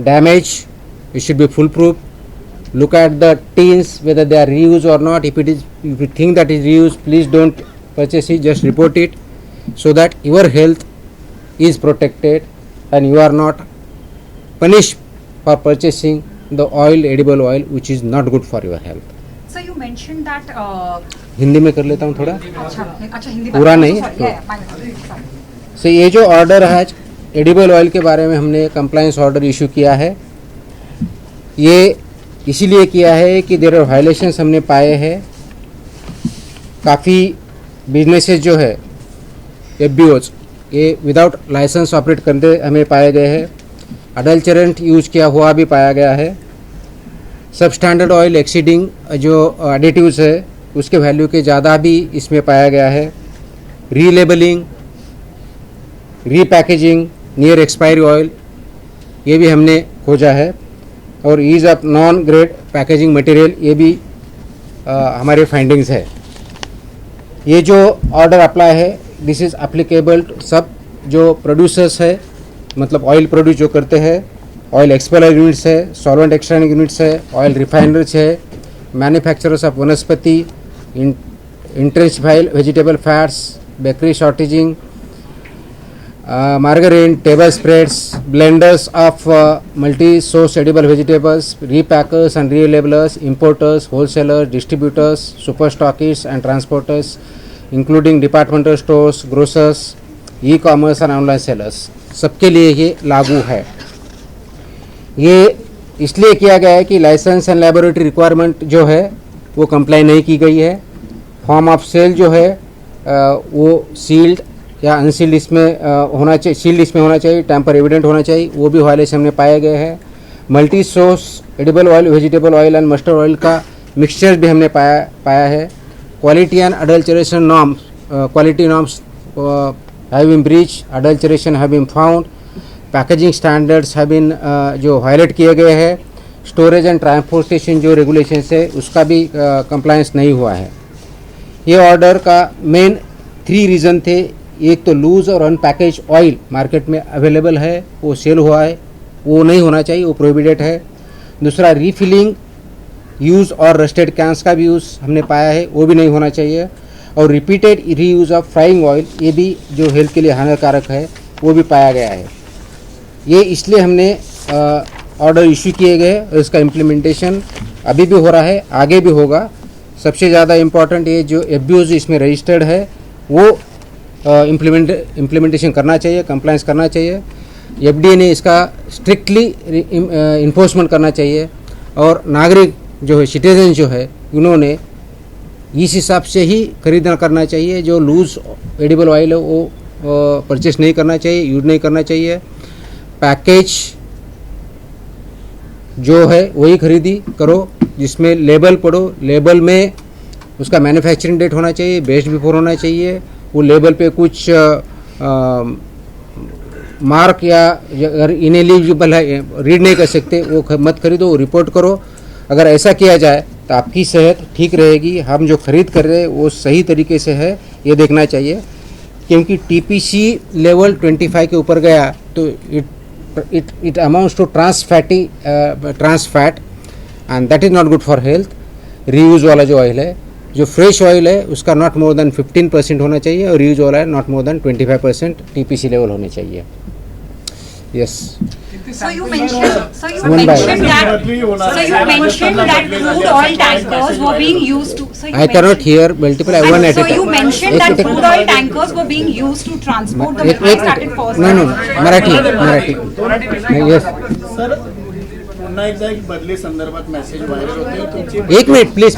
damage, it should be foolproof. Look at the tins, whether they are reused or not. If you think that is reused, please don't purchase it, just report it, so that your health is protected and you are not punished for purchasing the oil, edible oil, which is not good for your health. So you mentioned that Hindi में कर लेता हूँ थोड़ा, अच्छा हिंदी पूरा नहीं तो ये जो ऑर्डर है एडिबल ऑयल के बारे में हमने कंप्लायंस ऑर्डर इशू किया है, ये इसीलिए किया है कि देयर आर वायलेशंस हमने पाए हैं. काफ़ी बिजनेसेस जो है FBOs ये विदाउट लाइसेंस ऑपरेट करते हमें पाए गए हैं. अडल्चरेंट यूज़ किया हुआ भी पाया गया है. सब स्टैंडर्ड ऑयल एक्सीडिंग जो एडिटिव्स है उसके वैल्यू के ज़्यादा भी इसमें पाया गया है. Relabelling, repackaging, near expiry oil ये भी हमने खोजा है. और ease of non grade packaging material ये भी हमारे फाइंडिंग्स है. ये जो ऑर्डर अप्लाई है दिस इज़ अप्लीकेबल सब जो प्रोड्यूसर्स है, मतलब ऑयल प्रोड्यूस जो करते हैं, ऑयल एक्सपेलर यूनिट्स है, सॉल्वेंट एक्सट्रैक्शन यूनिट्स है, ऑयल रिफाइनर्स है, manufacturers of vanaspati, intensified vegetable fats, bakery shortening, margarine, table spreads, blenders of multi-source edible vegetables, repackers and relabelers, importers, wholesalers, distributors, super stockists and transporters, including departmental stores, grocers, e-commerce and online sellers, सबके लिए ये लागू है. ये इसलिए KIA गया है कि licence end laboratory requirement जो है वो कंप्लाई नहीं की गई है. फॉर्म ऑफ सेल जो है वो सील्ड या अनसील्ड इसमें होना चाहिए, सील्ड इसमें होना चाहिए, टैम्पर एविडेंट होना चाहिए, वो भी वायलेशन में पाए गए हैं. Multi source edible oil, vegetable oil and mustard oil का मिक्सचर भी हमने पाया है. Quality and adulteration norms, quality norms have been breach, adulteration have been found, packaging standards have been जो वायलेट किए गए हैं. स्टोरेज एंड ट्रांसपोर्टेशन जो रेगुलेशंस है उसका भी कंप्लायंस नहीं हुआ है. ये ऑर्डर का मेन 3 रीज़न थे. एक तो लूज और अनपैकेज ऑयल मार्केट में अवेलेबल है, वो सेल हुआ है वो नहीं होना चाहिए, वो प्रोहिबिटेड है। दूसरा रीफिलिंग यूज़ और रस्टेड कैंस का भी यूज़ हमने पाया है, वो भी नहीं होना चाहिए। और repeated reuse of frying oil, ये भी जो हेल्थ के लिए हानिकारक है वो भी पाया गया है। ये इसलिए हमने ऑर्डर इशू किए गए और इसका इम्प्लीमेंटेशन अभी भी हो रहा है, आगे भी होगा। सबसे ज़्यादा इम्पॉर्टेंट ये जो एब्यूज़ इसमें रजिस्टर्ड है वो इम्प्लीमेंटेशन करना चाहिए, कंप्लायंस करना चाहिए। एफडीए ने इसका स्ट्रिक्टली इन्फोर्समेंट करना चाहिए और नागरिक जो है, सिटीजन जो है, उन्होंने इस हिसाब से ही खरीदना करना चाहिए। जो लूज एडिबल ऑयल है वो परचेस नहीं करना चाहिए, यूज नहीं करना चाहिए। पैकेज जो है वही खरीदी करो जिसमें लेबल पढ़ो, लेबल में उसका मैन्युफैक्चरिंग डेट होना चाहिए, बेस्ड बिफोर होना चाहिए। वो लेबल पे कुछ मार्क या अगर इनएलिजिबल है, रीड नहीं कर सकते, वो मत खरीदो, वो रिपोर्ट करो। अगर ऐसा किया जाए तो आपकी सेहत ठीक रहेगी। हम जो खरीद कर रहे हैं वो सही तरीके से है, ये देखना चाहिए। क्योंकि टीपीसी लेवल 25 के ऊपर गया तो it amounts to trans fat and that is not good for health. Reuse वाला जो ऑयल है, जो फ्रेश ऑयल है, उसका नॉट मोर देन 15% होना चाहिए और रीयूज वाला है not more than 25% TPC level होने चाहिए। Yes. So you mentioned, One by that, one. so you mentioned that crude oil tankers were being used to. So you I cannot mentioned- hear multiple. I one at So a you time. mentioned that crude oil tankers were being used to transport the एक milk. I started first. no, Marathi yes. Sir पुन्हा एकदा एक बदली संदर्भात message viral होतोय तुमची एक minute please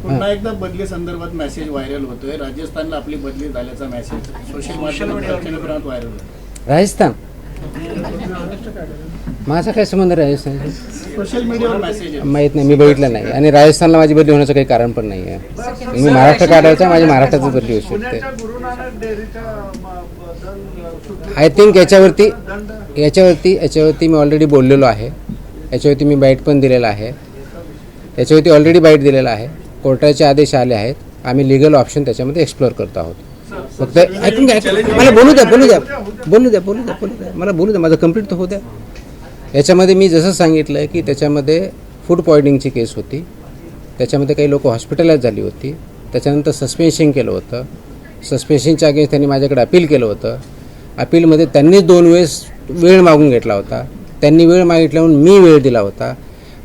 पुन्हा एकदा बदली संदर्भात मेसेज व्हायरल होतोय। राजस्थानला आपली बदली झाल्याचा मेसेज सोशल मीडियावर व्हायरल होतोय। राजस्थान माझा काय संबंध राजस्थान? सोशल मीडियावर मेसेज आहे। माहीत नाही, मी बघितलं नाही आणि राजस्थानला माझी बदली होण्याचं काही कारण पण नाही आहे। मी महाराष्ट्र काढायचं, माझी महाराष्ट्राची बदली होऊ शकते। आय थिंक याच्यावरती मी ऑलरेडी बोललेलो आहे, याच्यावरती मी बाईट पण दिलेला आहे, याच्यावरती ऑलरेडी बाईट दिलेला आहे। कोर्टाचे आदेश आले आहेत, आम्ही लिगल ऑप्शन त्याच्यामध्ये एक्सप्लोअर करत आहोत। फक्त ऐकून घ्या, मला बोलू द्या, मला बोलू द्या, माझं कंप्लीट तर होऊ द्या। याच्यामध्ये मी जसं सांगितलं की त्याच्यामध्ये फूड पॉयझनिंगची केस होती, त्याच्यामध्ये काही लोक हॉस्पिटलाइज झाली होती, त्याच्यानंतर सस्पेन्शन केलं होतं। सस्पेन्शनच्या अगेन्स्ट त्यांनी माझ्याकडे अपील केलं होतं। अपीलमध्ये त्यांनी 2 वेळेस वेळ मागून घेतला होता, त्यांनी वेळ मागितल्यावर मी वेळ दिला होता।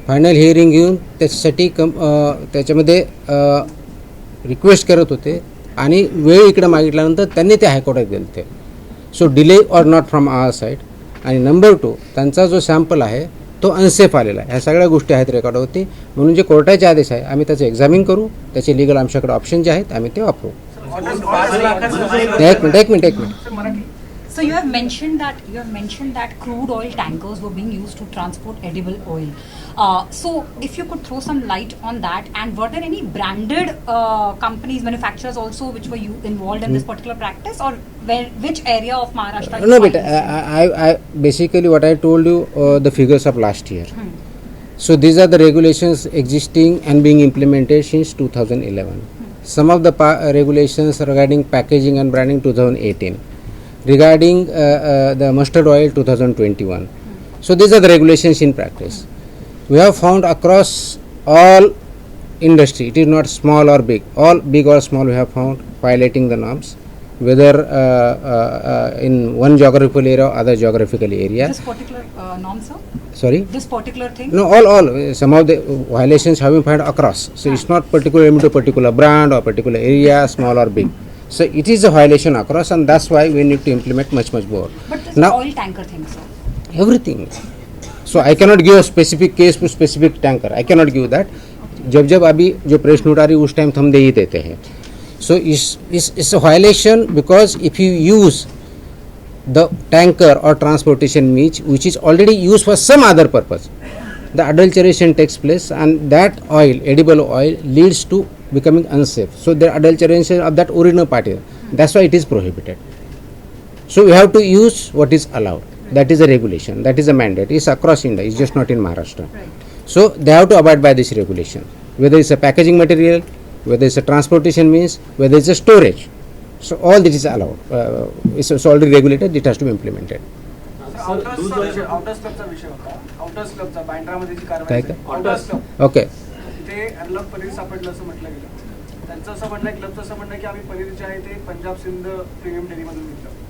फायनल हिअरिंग घेऊन त्याच्यासाठी त्याच्यामध्ये रिक्वेस्ट करत होते आणि वेळ इकडे मागितल्यानंतर त्यांनी ते हायकोर्टात गेले होते। So delay or not from our side. आणि नंबर 2, त्यांचा जो सॅम्पल आहे तो अनसेफ आलेला आहे। ह्या सगळ्या गोष्टी आहेत रेकॉर्डवरती, म्हणून जे कोर्टाचे आदेश आहे आम्ही त्याचं एक्झामिन करू, त्याचे लिगल आमच्याकडे ऑप्शन जे आहेत आम्ही ते वापरू। एक minute So you have mentioned that crude oil tankers were being used to transport edible oil. So if you could throw some light on that, and were there any branded companies, manufacturers also which were involved in this particular practice, or which area of Maharashtra? No, you but find I basically what I told you the figures of last year. So these are the regulations existing and being implemented since 2011. Some of the regulations regarding packaging and branding 2018. Regarding the mustard oil 2021. So these are the regulations in practice. We have found across all industry, it is not small or big, all big or small we have found violating the norms, whether in one geographical area or other geographical area. this particular norm, sir? Sorry? This particular thing? No, all. Some of the violations have been found across. So it's not particular limited to particular brand or particular area, small or big. So it is a violation across, and that's why we need to implement much more. But this Now oil tanker thing, sir? everything. So I cannot give a specific case to specific tanker. I cannot give that. जब अभी जो press note आ रही उस time हम दे ही देते हैं। So it's a violation because if you use the tanker or transportation means which is already used for some other purpose, the adulteration takes place, and that oil, edible oil, leads to becoming unsafe. So the adulteration of that original part, that's why it is prohibited. So we have to use what is allowed. That is a regulation, that is a mandate. It's across India, it's just not in Maharashtra. Right. So they have to abide by this regulation, whether it's a packaging material, whether it's a transportation means, whether it's a storage. So all this is allowed. It's already regulated, it has to be implemented. Outers क्लबचा विषय होता. Outers क्लबचा बँड्रामध्ये जी काय कारवाई काय? Outers club okay. तिथे unlock paneer सापडलं असं म्हटलं गेलं. त्यांचं असं म्हणणं आहे, क्लबचं असं म्हणणं आहे की आम्ही पनीर जे आहे ते पंजाब सिंध प्रीमियम डेअरीमधून घेतलं.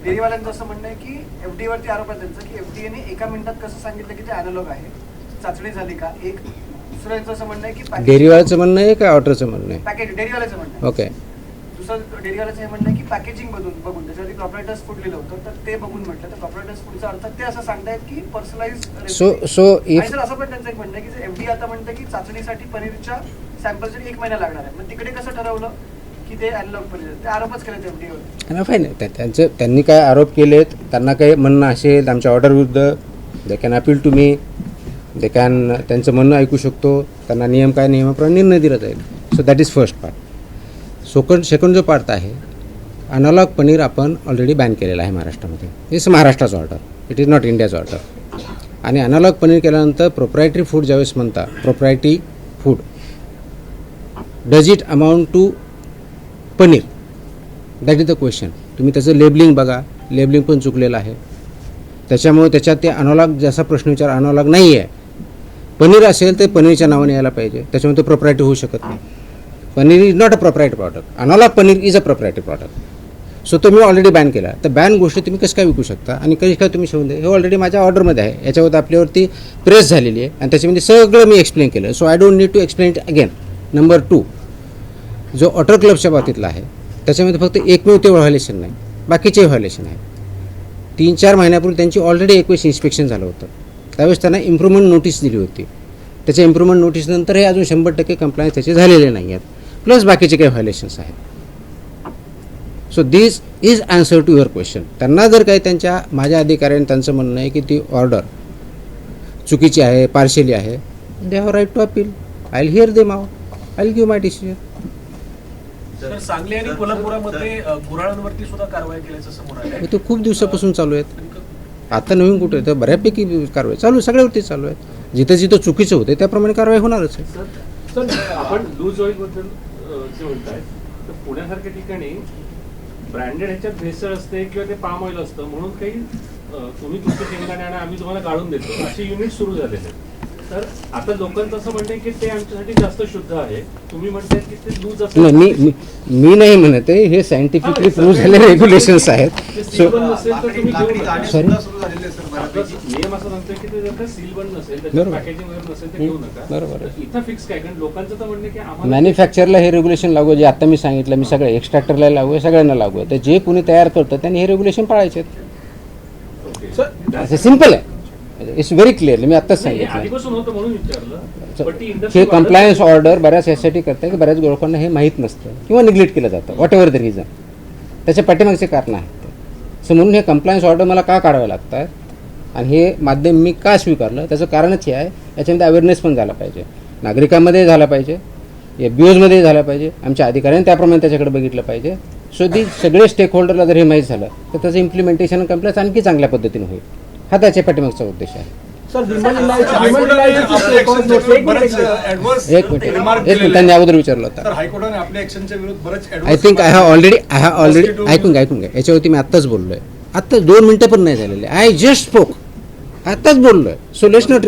डेअरीवाल्यांचं असं म्हणणं आहे की FD वरती आरोप आहे त्यांचं की FDAने एका मिनिटात कसं सांगितलं की ते अॅनालॉग आहे, चाचणी झाली का. एक दुसरं यांचं असं म्हणणं आहे की डेअरीवाल्याचं म्हणणं आहे का ऑर्डरचं म्हणणं आहे? पॅकेज डेअरीवाल्याचं म्हणणं आहे. ओके. दुसरं डेअरीवाल्याचं हे म्हणणं आहे की पॅकेजिंग बघून त्याच्यावरती प्रॉपरायटर्स फूड लिहिलं होतं, तर ते बघून म्हटलं तर प्रॉपरायटर्स फूडचा अर्थ ते असं सांगतायत की पर्सनलाइज. सो आणि इफ सर असं पण त्यांचं एक म्हणणं आहे की FD आता म्हणतं की चाचणीसाठी पनीरच्या सॅम्पलसाठी 1 महिना लागणार आहे. मग तिकडे कसं ठरवलं की ते अनलॉक पनीर, ते आरोपच केले FDAवर. फाईन आहे. त्यांनी काय आरोप केलेत, त्यांना काही म्हणणं असेल आमच्या ऑर्डर विरुद्ध, they can appeal to me, they can त्यांचं म्हणणं ऐकू शकतो. त्यांना नियमाप्रमाणे निर्णय दिला जाईल. So that is first part. Second जो पार्ट आहे, अनालॉग पनीर आपण ऑलरेडी बॅन केलेलं आहे महाराष्ट्रामध्ये. इट्स महाराष्ट्राचं ऑर्डर, इट इज नॉट इंडियाचं ऑर्डर. आणि अनालॉग पनीर केल्यानंतर प्रोप्रायटरी फूड ज्यावेळेस म्हणता, proprietary food does it amount to paneer, that is the question. तुम्ही त्याचं लेबलिंग बघा, लेबलिंग पण चुकलेलं आहे. त्याच्यामुळे त्याच्यात ते अनॉलॉग जसा प्रश्न विचार अनॉलॉग नाही आहे. पनीर असेल तर पनीरच्या नावाने यायला पाहिजे, त्याच्यामुळे तो प्रोप्रायटरी होऊ शकत नाही. Paneer is not a proprietary product, analogue paneer is a proprietary product. So तो मी ऑलरेडी बॅन केला. तर बॅन गोष्टी तुम्ही कसं काय विकू शकता आणि कशी काय तुम्ही शिवून द्या, हे ऑलरेडी माझ्या ऑर्डरमध्ये आहे. याच्यावर आपल्यावरती प्रेस झालेली आहे आणि त्याच्यामध्ये सगळं मी एक्सप्लेन केलं. So I don't need to explain it again. Number 2, जो ऑटर क्लबच्या बाबतीतला आहे त्याच्यामध्ये फक्त एकमेव ते व्हायलेशन नाही, बाकीचे व्हायलेशन आहे. 3-4 महिन्यापूर्वी त्यांची ऑलरेडी 21 इन्स्पेक्शन झालं होतं. त्यावेळेस त्यांना इम्प्रूव्हमेंट नोटीस दिली होती. त्याच्या इम्प्रूव्हमेंट नोटीसनंतर हे अजून 100% कंप्लायन्स त्याचे झालेले नाही आहेत, प्लस बाकीचे काही व्हायलेशन्स आहेत. So this is answer to your question. त्यांना जर काही माझ्या अधिकाऱ्यांनी त्यांचं म्हणणं आहे की ती ऑर्डर चुकीची आहे, पार्शियली आहे, they have right to appeal. I will hear them out, I will give my decision. तर सांगली आणि कोल्हापुरामध्ये गुऱ्हाळांवरती सुद्धा कारवाई केल्याचं समोर आलं. ते खूप दिवसापासून चालू आहेत. आता नवीन कुठे तर बऱ्यापैकी कारवाई चालू आहे, सगळ्यावरती चालू आहे. जिथं जिथं चुकीचं होते त्याप्रमाणे कारवाई होणारच आहे. सर आपण लूज ऑइल बद्दल जे म्हणताय, तर पुण्यासारख्या ठिकाणी ब्रँडेड ह्याच्यात भेसळ असते किंवा ते पाम ऑइल असतं म्हणून काही तुम्ही तुमचे शेंगदाणे आणि आम्ही तुम्हाला गाळून देतो असे युनिट सुरू झालेले आहेत. तर आता लोकांचं असं म्हणणं आहे की ते आमच्यासाठी जास्त शुद्ध आहे, तुम्ही म्हणताय की ते लूज असतं. नाही, मी नाही म्हणत आहे, हे सायंटिफिकली प्रूव्ह झालेले रेग्युलेशन्स आहेत. सो नसेल तर तुम्ही घेऊ नका. सॉरी, नियम असं सांगतोय की ते जर सील बंद नसेल, बरोबर. पॅकेजिंग वगैरे नसेल तर घेऊ नका. बरोबर आहे. तर इथं फिक्स काय, कारण लोकांचं तर म्हणणं आहे की आम्हाला मॅन्युफॅक्चरला हे रेग्युलेशन लागू आहे. जे आता मी सांगितलं, मी सगळं एक्स्ट्रॅक्टरला लागू आहे, सगळ्यांना लागू आहे. तर जे कोणी तयार करतं त्यांनी हे रेग्युलेशन पाळायचे आहेत. असं सिम्पल आहे, इट्स व्हेरी क्लिअरली. मी आत्ताच नाही, हे सांगितलं. आधीपासून होतं म्हणून विचारलं. पण ती हे इंडस्ट्री कंप्लायन्स ऑर्डर बऱ्याच यासाठी करतात की बऱ्याच लोकांना हे माहीत नसतं किंवा निग्लेक्ट केलं जातं, व्हॉट एव्हर द रिझन. त्याच्या पाठीमागचे कारण आहेत. सो म्हणून हे कंप्लायन्स ऑर्डर मला का काढावे लागतात आणि हे माध्यम मी का स्वीकारलं, त्याचं कारणच हे आहे. याच्यामध्ये अवेअरनेस पण झाला पाहिजे, नागरिकांमध्ये झाला पाहिजे, FBOजमध्ये झाला पाहिजे, आमच्या अधिकाऱ्यांनी त्याप्रमाणे त्याच्याकडे बघितलं पाहिजे. सो दी सगळे स्टेक होल्डरला जर हे माहीत झालं तर त्याचं इम्प्लिमेंटेशन आणि कंप्लायन्स आणखी चांगल्या पद्धतीने होईल. हा त्याच्या पाठीमागचा उद्देश आहे. एक मिनिट त्यांनी अगोदर विचारलं होतं. हायकोर्टाने आपल्या ऍक्शनच्या विरुद्ध बरेच I think I have already ऐकून घ्या. याच्यावरती मी आत्ताच बोललोय. आत्ता 2 मिनिटं पण नाही झालेले. आय जस्ट स्पोक, आत्ताच बोललोय. सो लेट्स नॉट,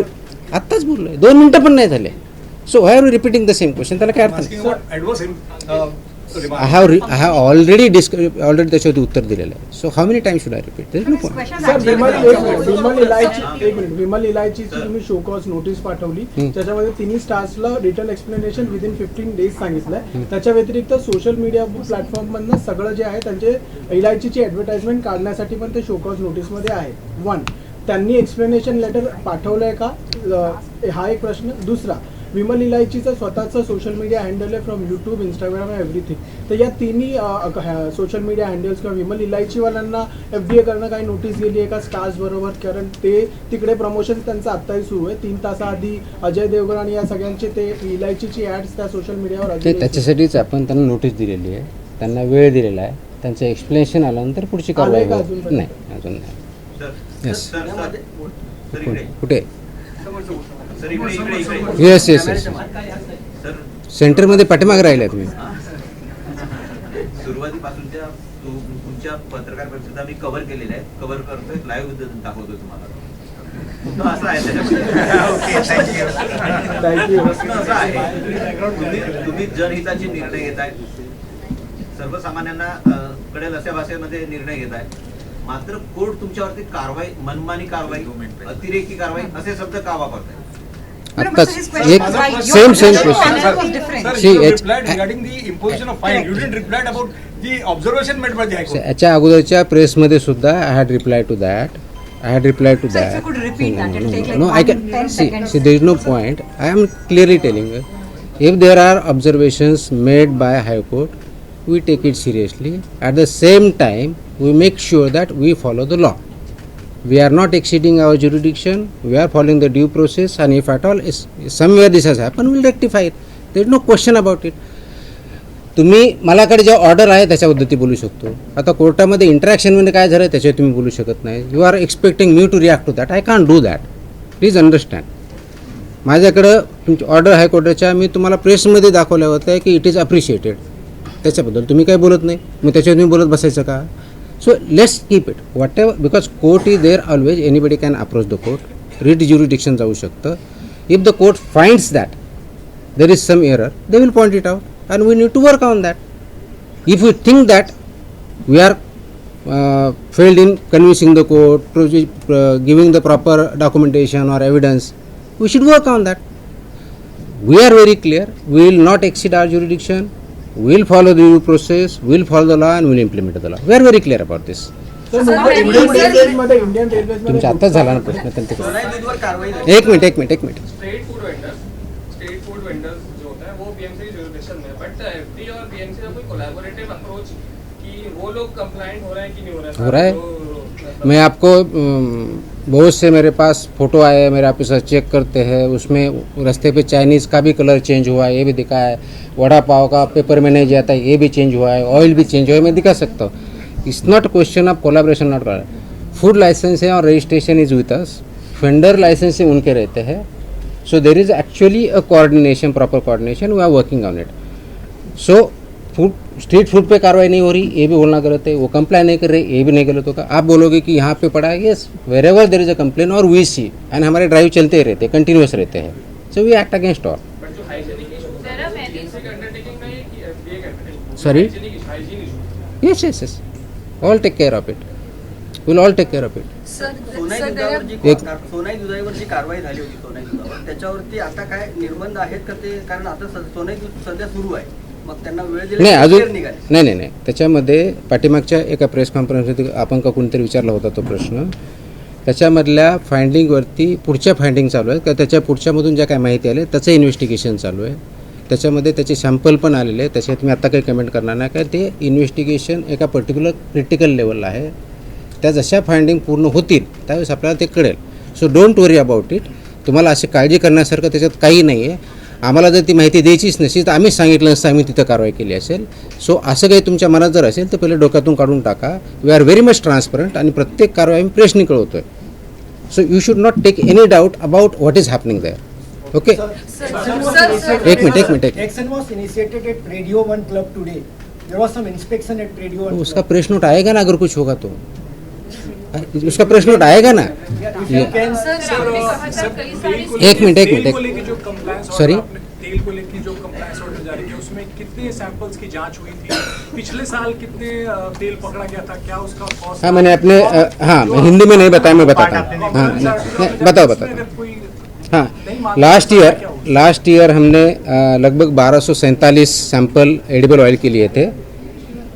आत्ताच बोललोय, 2 मिनिटं पण नाही झाले. So why are you repeating the same question, त्याला काय अर्थ नाही. I have already त्याच्यावरती उत्तर दिलेलं आहे. So how many time should I repeat? There is no point. Vimal इलायचीची तुम्ही शो कॉज नोटीस पाठवली, त्याच्यामध्ये तिन्ही स्टार्सला रिटर्न एक्सप्लेनेशन विदिन 15 डेज सांगितलंय. त्याच्या व्यतिरिक्त सोशल मीडिया प्लॅटफॉर्म मधनं सगळं जे आहे त्यांचे इलायचीची ऍडव्हर्टाइजमेंट काढण्यासाठी पण ते शो कॉज नोटीसमध्ये आहे. 1, त्यांनी एक्सप्लेनेशन लेटर पाठवलंय का, हा एक प्रश्न. दुसरा, विमल इलायचीचं स्वतःचं सोशल मीडिया हँडल आहे फ्रॉम यूट्यूब, इंस्टाग्राम, एव्हरीथिंग. तर या तिन्ही सोशल मीडिया हँडल्स किंवा विमल इलायचीवाल्यांना FDA करणं काही नोटीस गेली आहे का स्टार्स बरोबर? कारण ते तिकडे प्रमोशन त्यांचं आत्ताही सुरू आहे. 3 तासाआधी अजय देवगण आणि या सगळ्यांचे ते इलायचीची ॲड्स त्या सोशल मीडियावर ते त्याच्यासाठीच आपण त्यांना नोटीस दिलेली आहे, त्यांना वेळ दिलेला आहे. त्यांचं एक्सप्लेनेशन आल्यानंतर पुढची कारवाई नाही, अजून नाही. येस, कुठे? येस येस येस, सेंटरमध्ये पाठीमागे राहिले तुम्ही. सुरुवातीपासूनच्या तुमच्या पत्रकार परिषदा मी कव्हर केलेल्या आहेत, कव्हर करतोय, लाईव्ह दाखवतोय तुम्हाला. मुद्दा असा आहे त्याच्यामध्ये. Okay, thank you. प्रश्न असा आहे, तुम्ही जनहिताचे निर्णय घेताय, सर्वसामान्यांना कळेल अशा भाषेमध्ये निर्णय घेताय, मात्र कोर्ट तुमच्यावरती कारवाई, मनमानी कारवाई, अतिरेकी कारवाई असे शब्द का वापरताय? आता एक same question regarding the imposition of fine. You didn't reply about the observation made by the High Court. याच्या अगोदरच्या प्रेसमध्ये सुद्धा I had reply to that. Sir, if you could repeat that, it'll take like No, I can 10 see. seconds. See, there is no point. I am clearly telling you, if there are observations made by High Court, we take it seriously. At the same time, we make sure that we follow the law. We are not exceeding our jurisdiction. We are following the due process, and if at all is somewhere this has happened, we will rectify it. There is no question about it. तुम्ही मलाकडे जे order आहे त्याच्याबद्दल ती बोलू शकतो. आता कोर्टामध्ये इंटरॅक्शनमध्ये काय झालं त्याच्यावर तुम्ही बोलू शकत नाही. You are expecting me to react to that. I can do that. Please understand. माझ्याकडं तुमची ऑर्डर हायकोर्टाच्या मी तुम्हाला प्रेसमध्ये दाखवल्या होत्या की इट इज अप्रिशिएटेड. त्याच्याबद्दल तुम्ही काय बोलत नाही, मग त्याच्यावर तुम्ही बोलत बसायचं का? So let's keep it whatever, because court is there always. Anybody can approach the court. Writ jurisdiction जाऊ शकतं. If the court finds that there is some error, they will point it out and we need to work on that. If we think that we are failed in convincing the court, giving the proper documentation or evidence, we should work on that. We are very clear. We will not exceed our jurisdiction. We will follow the due process. We will follow the law and we will implement the law. We are very clear about this. Indian रेल्वेजमध्ये तुमचा आताच झाला ना प्रश्न त्यांचा. सोनाई दूधवर कारवाई झाली. एक मिनिट. स्ट्रीट फूड वेंडर्स जो होता है वो बीएमसी जुरिडिक्शन में, बट एफडी और बीएमसी का कोई कोलैबोरेटिव अप्रोच कि वो लोग कंप्लाइंट हो रहे हैं कि नहीं हो रहा है? मैं आपको बहुत से मेरे पास फ़ोटो आए हैं, मेरे ऑफिसर चेक करते हैं. उसमें रास्ते पे चाइनीज़ का भी कलर चेंज हुआ है, ये भी दिखा है. वड़ा पाव का पेपर में नहीं जाता है, ये भी चेंज हुआ है. ऑयल भी चेंज हुआ है, मैं दिखा सकता हूँ. It's not question of collaboration. Not food license है और registration is with us. Vendor license उनके रहते हैं. So there is actually a coordination, proper coordination. We are working on it. So street food पे कार्रवाई नहीं हो रही, ये भी बोलना गलत है. वो कंप्लेन नहीं कर रहे, ये भी नहीं गलत होगा. आप बोलोगे कि यहाँ पे पड़ा है, yes, wherever there is a complain और वी सी, एंड हमारे ड्राइव चलते ही रहते, कंटिन्यूस रहते हैं. So we act against all. Sorry, yes, all take care of it. Will all take care of it. Sonai दुधावर जी कारवाई झाली होती, सोनाई दुधावर त्याच्यावरती आता काय निर्बंध आहेत का ते? कारण आता सोनाई दूध सध्या सुरू आहे, मग त्यांना वेळ दिला नाही अजून नाही. त्याच्यामध्ये पाठीमागच्या एका प्रेस कॉन्फरन्समध्ये आपण का कोणतरी विचारला होता तो प्रश्न. त्याच्यामधल्या फाइंडिंगवरती पुढच्या फाइंडिंग चालू आहे का, त्याच्या पुढच्यामधून ज्या काय माहिती आले त्याचं इन्व्हेस्टिगेशन चालू आहे. त्याच्यामध्ये त्याचे सॅम्पल पण आलेले आहे. त्याच्यात मी आता काही कमेंट करणार नाही, काय ते इन्व्हेस्टिगेशन एका पर्टिक्युलर क्रिटिकल लेवलला आहे. त्या जशा फाइंडिंग पूर्ण होतील त्यावेळेस आपल्याला ते कळेल. So don't worry about it. तुम्हाला अशी काळजी करण्यासारखं त्याच्यात काही नाही आहे. आम्हाला जर ती माहिती द्यायचीच नसेल तर आम्हीच सांगितलं नसतं, आम्ही तिथं कारवाई केली असेल. सो असं काही तुमच्या मनात जर असेल तर पहिले डोक्यातून काढून टाका. We are very much transparent आणि प्रत्येक कारवाई आम्ही प्रेसनी कळवतोय. So you should not take any doubt about what is happening there. Okay, एक minute. Action was initiated at Radio 1 Club today. There was some inspection at Radio 1 तो Club. उसका press note आएगा ना, अगर कुछ होगा तो उसका प्रेस नोट आएगा ना. एक मिनट. सॉरी, तेल को लेकर जो कंप्लायंस ऑर्डर जारी किया उसमें कितने सैंपल्स की जांच हुई थी? पिछले साल कितने तेल पकड़ा गया था? क्या उसका कॉस्ट? हाँ मैंने अपने मैं हिंदी में नहीं बताया, मैं बताता हूँ. हाँ बताओ. हाँ, लास्ट ईयर हमने लगभग 1247 सैंपल एडिबल ऑयल के लिए थे.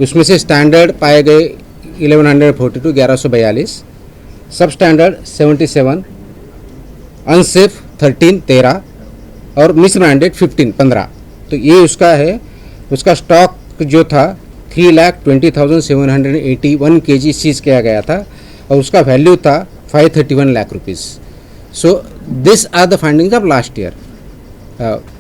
उसमें से स्टैंडर्ड पाए गए 1142, 1142, सब स्टैंडर्ड 77, अनसेफ 13 और मिस ब्रांडेड 15. तो ये उसका है. उसका स्टॉक जो था 3,20,781 kg सीज किया गया था और उसका वैल्यू था 531 lakh rupees. So this are the findings of last year.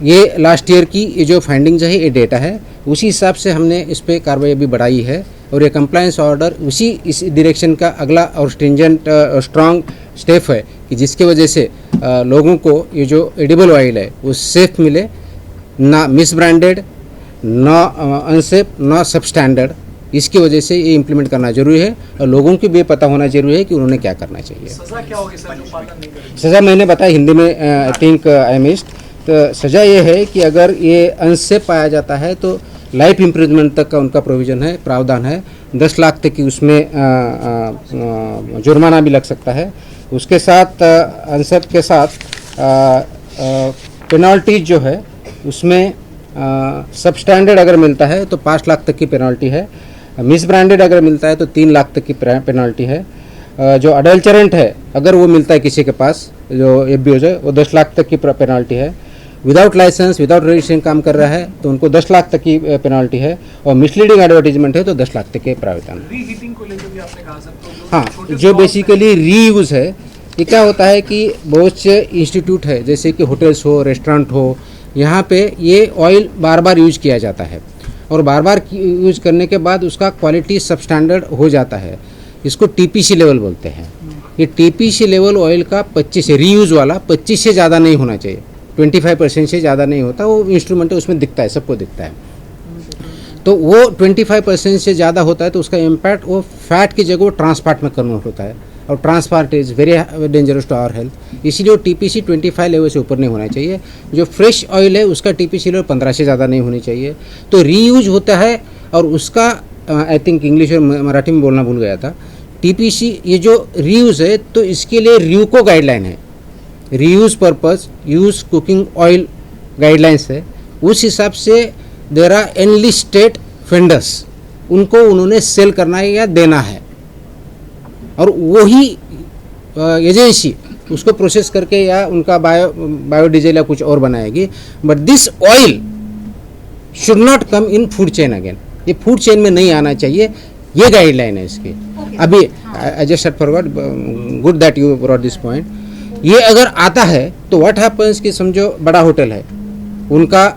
ये लास्ट ईयर की ये जो फाइंडिंग्स है, ये डेटा है. उसी हिसाब से हमने इस पर कार्रवाई अभी बढ़ाई है और ये कंप्लायंस ऑर्डर इस डायरेक्शन का अगला और स्ट्रिंजेंट स्ट्रॉन्ग स्टेप है कि जिसके वजह से लोगों को ये जो एडिबल ऑयल है वो सेफ मिले, ना मिस ब्रांडेड, ना अनसेफ, ना सब स्टैंडर्ड. इसकी वजह से ये इम्प्लीमेंट करना जरूरी है और लोगों को भी पता होना जरूरी है कि उन्होंने क्या करना चाहिए। सजा क्या होगी सर जो पालन नहीं करेंगे? सज़ा मैंने बताया हिंदी में, आई थिंक आई मिस्ड। तो सज़ा ये है कि अगर ये अंश से पाया जाता है तो लाइफ इम्प्रिजमेंट तक का उनका प्रोविज़न है, प्रावधान है। 10 लाख तक की उसमें जुर्माना भी लग सकता है। उसके साथ अंश के साथ पेनल्टी जो है उसमें सब स्टैंडर्ड अगर मिलता है तो 5 लाख तक की पेनल्टी है। मिस ब्रांडेड अगर मिलता है तो 3 लाख तक की पेनल्टी है। जो अडल्चरेंट है अगर वो मिलता है किसी के पास जो एफबीओ है वो 10 लाख तक की पेनल्टी है। विदाउट लाइसेंस विदाउट रजिस्ट्रेशन काम कर रहा है तो उनको 10 लाख तक की पेनल्टी है और मिसलीडिंग एडवर्टीजमेंट है तो 10 लाख तक के प्रावधान। रीहीटिंग को लेकर भी आपने कहा सर, तो हाँ, छोटे जो स्टॉल बेसिकली रीयूज़ है, ये क्या होता है कि बहुत से इंस्टीट्यूट है जैसे कि होटल्स हो, रेस्टोरेंट हो, यहाँ पे ये ऑयल बार बार यूज किया जाता है और बार बार यूज करने के बाद उसका क्वालिटी सब स्टैंडर्ड हो जाता है। इसको टीपीसी लेवल बोलते हैं। ये टीपीसी लेवल ऑयल का 25 से रीयूज़ वाला 25 से ज़्यादा नहीं होना चाहिए, 25% से ज़्यादा नहीं होता। वो इंस्ट्रूमेंट है उसमें दिखता है, सबको दिखता है। तो वो 25% से ज़्यादा होता है तो उसका इम्पैक्ट वो फैट की जगह वो ट्रांसफैट में कन्वर्ट होता है और trans fat is very dangerous to our health. इसीलिए वो टीपीसी 25 लेवल से ऊपर नहीं होना चाहिए। जो फ्रेश ऑयल है उसका टीपीसी लेवल 15 से ज़्यादा नहीं होनी चाहिए। तो रीयूज होता है और उसका आई थिंक इंग्लिश और मराठी में बोलना भूल गया था। टीपीसी ये जो रीयूज है तो इसके लिए र्यूको गाइडलाइन है, reuse purpose use cooking oil guidelines है। उस हिसाब से देर आर एनलिस्टेड वेंडर्स, उनको उन्होंने सेल करना है या देना है और वही एजेंसी उसको प्रोसेस करके या उनका बायोडीजल या कुछ और बनाएगी। But this oil should not come in food chain again, ये फूड चेन में नहीं आना चाहिए। ये गाइडलाइन है इसकी। अभी I just forgot, good that you brought this point. ये अगर आता है तो व्हाट हैपन्स कि समझो बड़ा होटल है, उनका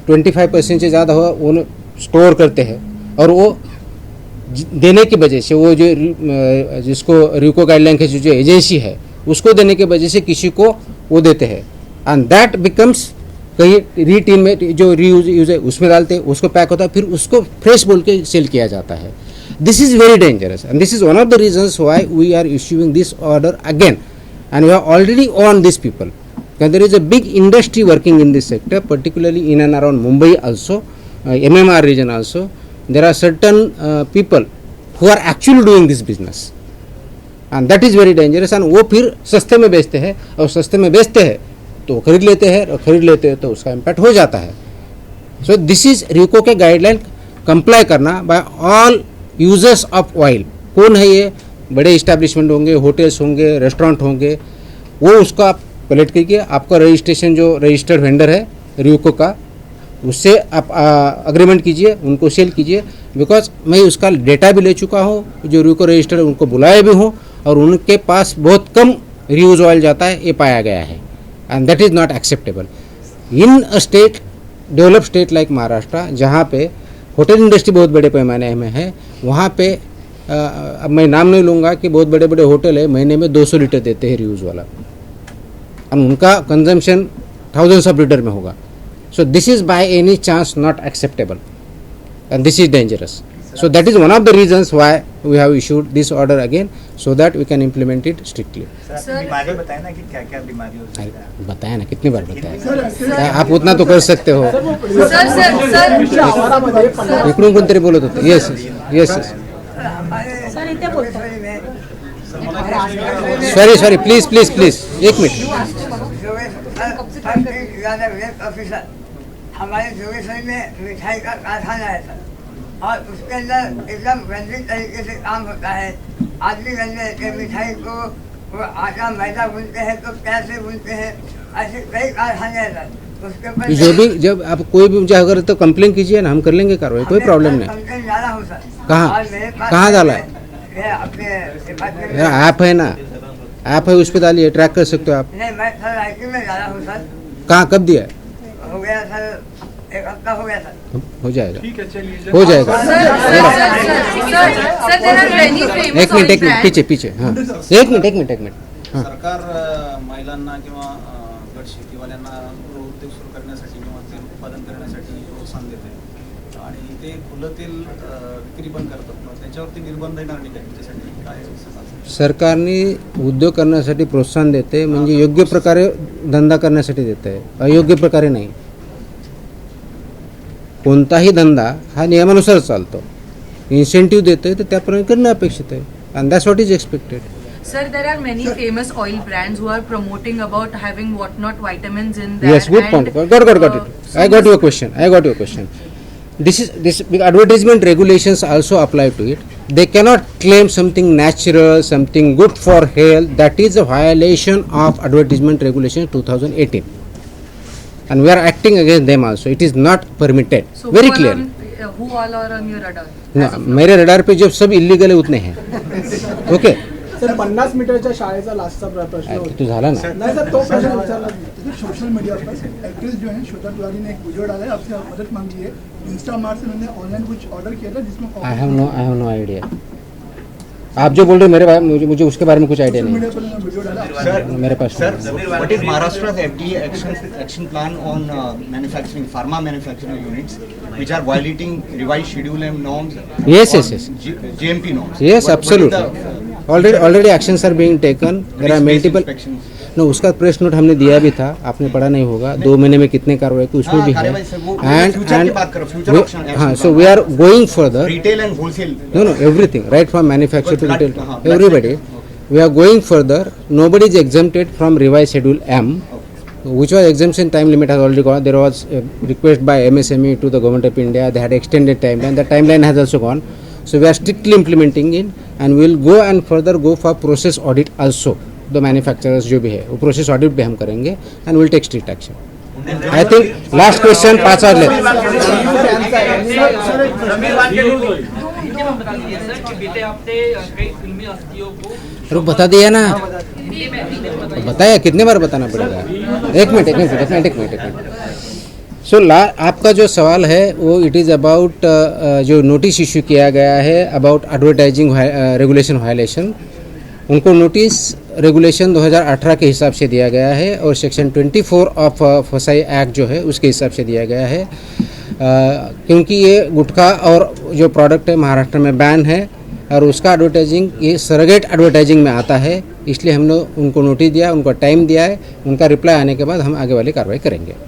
25% से ज़्यादा हो वो स्टोर करते हैं और वो देने की वजह से वो जो जिसको र्यूको गाइडलाइन की जो एजेंसी है उसको देने की वजह से किसी को वो देते हैं एंड दैट बिकम्स कहीं रीटीन में जो रीयूज है उसमें डालते हैं, उसको पैक होता है, फिर उसको फ्रेश बोल के सेल किया जाता है। This is very dangerous and this is one of the reasons why we are issuing this order again and we are already on this people because there is a big industry working in this sector, particularly in and around Mumbai also, MMR region also. There are certain people who are actually doing this business and that is very dangerous and वो फिर सस्ते में बेचते हैं और सस्ते में बेचते हैं तो खरीद लेते हैं और खरीद लेते हैं तो उसका इम्पैक्ट हो जाता है। सो दिस इज र्यूको के गाइडलाइन कंप्लाई करना by all users of oil. कौन है ये? बड़े इस्टेब्लिशमेंट होंगे, होटल्स होंगे, रेस्टोरेंट होंगे, वो उसको आप कलेक्ट कीजिए। आपका रजिस्ट्रेशन जो रजिस्टर्ड वेंडर है र्यूको का उससे आप अग्रीमेंट कीजिए, उनको सेल कीजिए। बिकॉज मैं उसका डेटा भी ले चुका हूँ, जो र्यूको रजिस्टर्ड उनको बुलाए भी हूँ और उनके पास बहुत कम रीयूज ऑयल जाता है, ये पाया गया है end that is not acceptable in a state, develop state like Maharashtra, जहाँ पे होटल इंडस्ट्री बहुत बड़े पैमाने में है। वहाँ पे अब मैं नाम नहीं लूँगा कि बहुत बड़े बड़े होटल है, महीने में 200 लीटर देते हैं रीयूज वाला और उनका कंजम्पशन थाउजेंड्स ऑफ लीटर में होगा। So this is by any chance not acceptable and this is dangerous. So that is one of the reasons why we have issued this order again so that we can implement it strictly. बीमारी बताए ना कि क्या क्या बीमारी हो सकती है? बताया ना, कितनी बार बताया, आप उतना तो कर सकते हो। इकडून कोणतरी बोलत होतं। Yes yes sorry please please please एक मिनट। ऑफिसर हमारे जोगेश्वरी में मिठाई का कारखाना है सर और उसके अंदर एकदम रंजित तरीके से काम होता है। आदमी गंदे के मिठाई को वो आटा मैदा बुनते हैं तो कैसे बुनते हैं, ऐसे कई कारखाने हैं सर। उसके ऊपर जो भी जब आप कोई भी मुझे अगर तो कंप्लेन कीजिए ना, हम कर लेंगे कार्रवाई, कोई प्रॉब्लम नहीं। कंप्लेन डाला हूँ सर। कहाँ डाला है? ऐप है ना, ऐप है उस पर डालिए, ट्रैक कर सकते हो आप। नहीं मैं सर आईटी में डाला हूँ सर। कहाँ कब दिया है? हो गया सर, एक हफ्ता हो गया सर। हो जाएगा, ठीक है, चलिए हो जाएगा। एक मिनट पीछे पीछे, हाँ एक मिनट हाँ। सरकार महिलांना किंवा गट शेतीवाल्यांना उद्योग सुरू करण्यासाठी किंवा ते उत्पादन करण्यासाठी प्रोत्साहन देते, आणि ते खुलं तेल विक्री पण करतात, मग त्याच्यावरती निर्बंध येणार नाही का त्याच्यासाठी काय असेल? सरकारने उद्योग करण्यासाठी प्रोत्साहन देते, म्हणजे योग्य प्रकारे धंदा करण्यासाठी देते आहे, अयोग्य प्रकारे नाही. कोणताही धंदा हा नियमानुसार चालतो, इन्सेंटिव्ह देते तर त्याप्रमाणे करणं अपेक्षित आहे, and that's what is expected. Sir, there are many famous oil brands who are promoting about having what not vitamins in there. Yes, good point. Got it. I got your question. This advertisement regulations also apply to it. They cannot claim something natural, something good for health. That is a violation of advertisement regulation 2018. And we are acting against them also. It is not permitted. So Very who clear. Who all are on your radar? No, मेरे radar पे जो सब illegal है उतने हैं. Okay. Sir 50 मीटरच्या शाळेचा लास्टचा प्रश्न होता. तो झाला ना. नाही सर, तो प्रश्न विचारला. सोशल मीडिया पर एक्ट्रेस जो है श्वेता तिवारी ने एक वीडियो डाला है, आपसे मदद मांगी है. इंस्टामार्ट से उन्होंने ऑनलाइन कुछ ऑर्डर किया था जिसमें I have no idea. आप जो बोल रहे हो मुझे उसके बारे में कुछ आइडिया नहीं है मेरे pass. What is Maharashtra's FDA action plan on manufacturing, pharma manufacturing units which are violating revised schedule and norms? Yes. GMP norms. Yes, absolutely. Already actions are being taken. There are multiple. No, उसका press note हमने दिया भी था, आपने पढ़ा नहीं होगा. 2 महीने में कितने कार्रवाई की उसमें भी है. And so we are going further. Retail and wholesale. No, everything, right from manufacturer to retail, everybody. We are going further. Nobody is exempted from revised schedule M, which was exemption time limit has already gone. There was a request by MSME to the government of India. They had extended timeline. The timeline has also gone. So we are strictly implementing it, and we will go and further go for process audit also. The manufacturers जो भी है वो process audit भी हम करेंगे and will take strict action. I think last question 5 और ले. अरे बता दिया ना, बताया कितने बार बताना पड़ेगा. एक मिनट. सो आपका जो सवाल है वो इट इज़ अबाउट जो नोटिस इशू किया गया है अबाउट एडवर्टाइजिंग रेगुलेशन वायलेशन. उनको नोटिस रेगुलेशन 2018 के हिसाब से दिया गया है और सेक्शन 24 ऑफ फसाई एक्ट जो है उसके हिसाब से दिया गया है. क्योंकि ये गुटखा और जो प्रोडक्ट है महाराष्ट्र में बैन है और उसका एडवर्टाइजिंग ये सरोगेट एडवर्टाइजिंग में आता है, इसलिए हमने उनको नोटिस दिया, उनको टाइम दिया है. उनका रिप्लाई आने के बाद हम आगे वाली कार्रवाई करेंगे.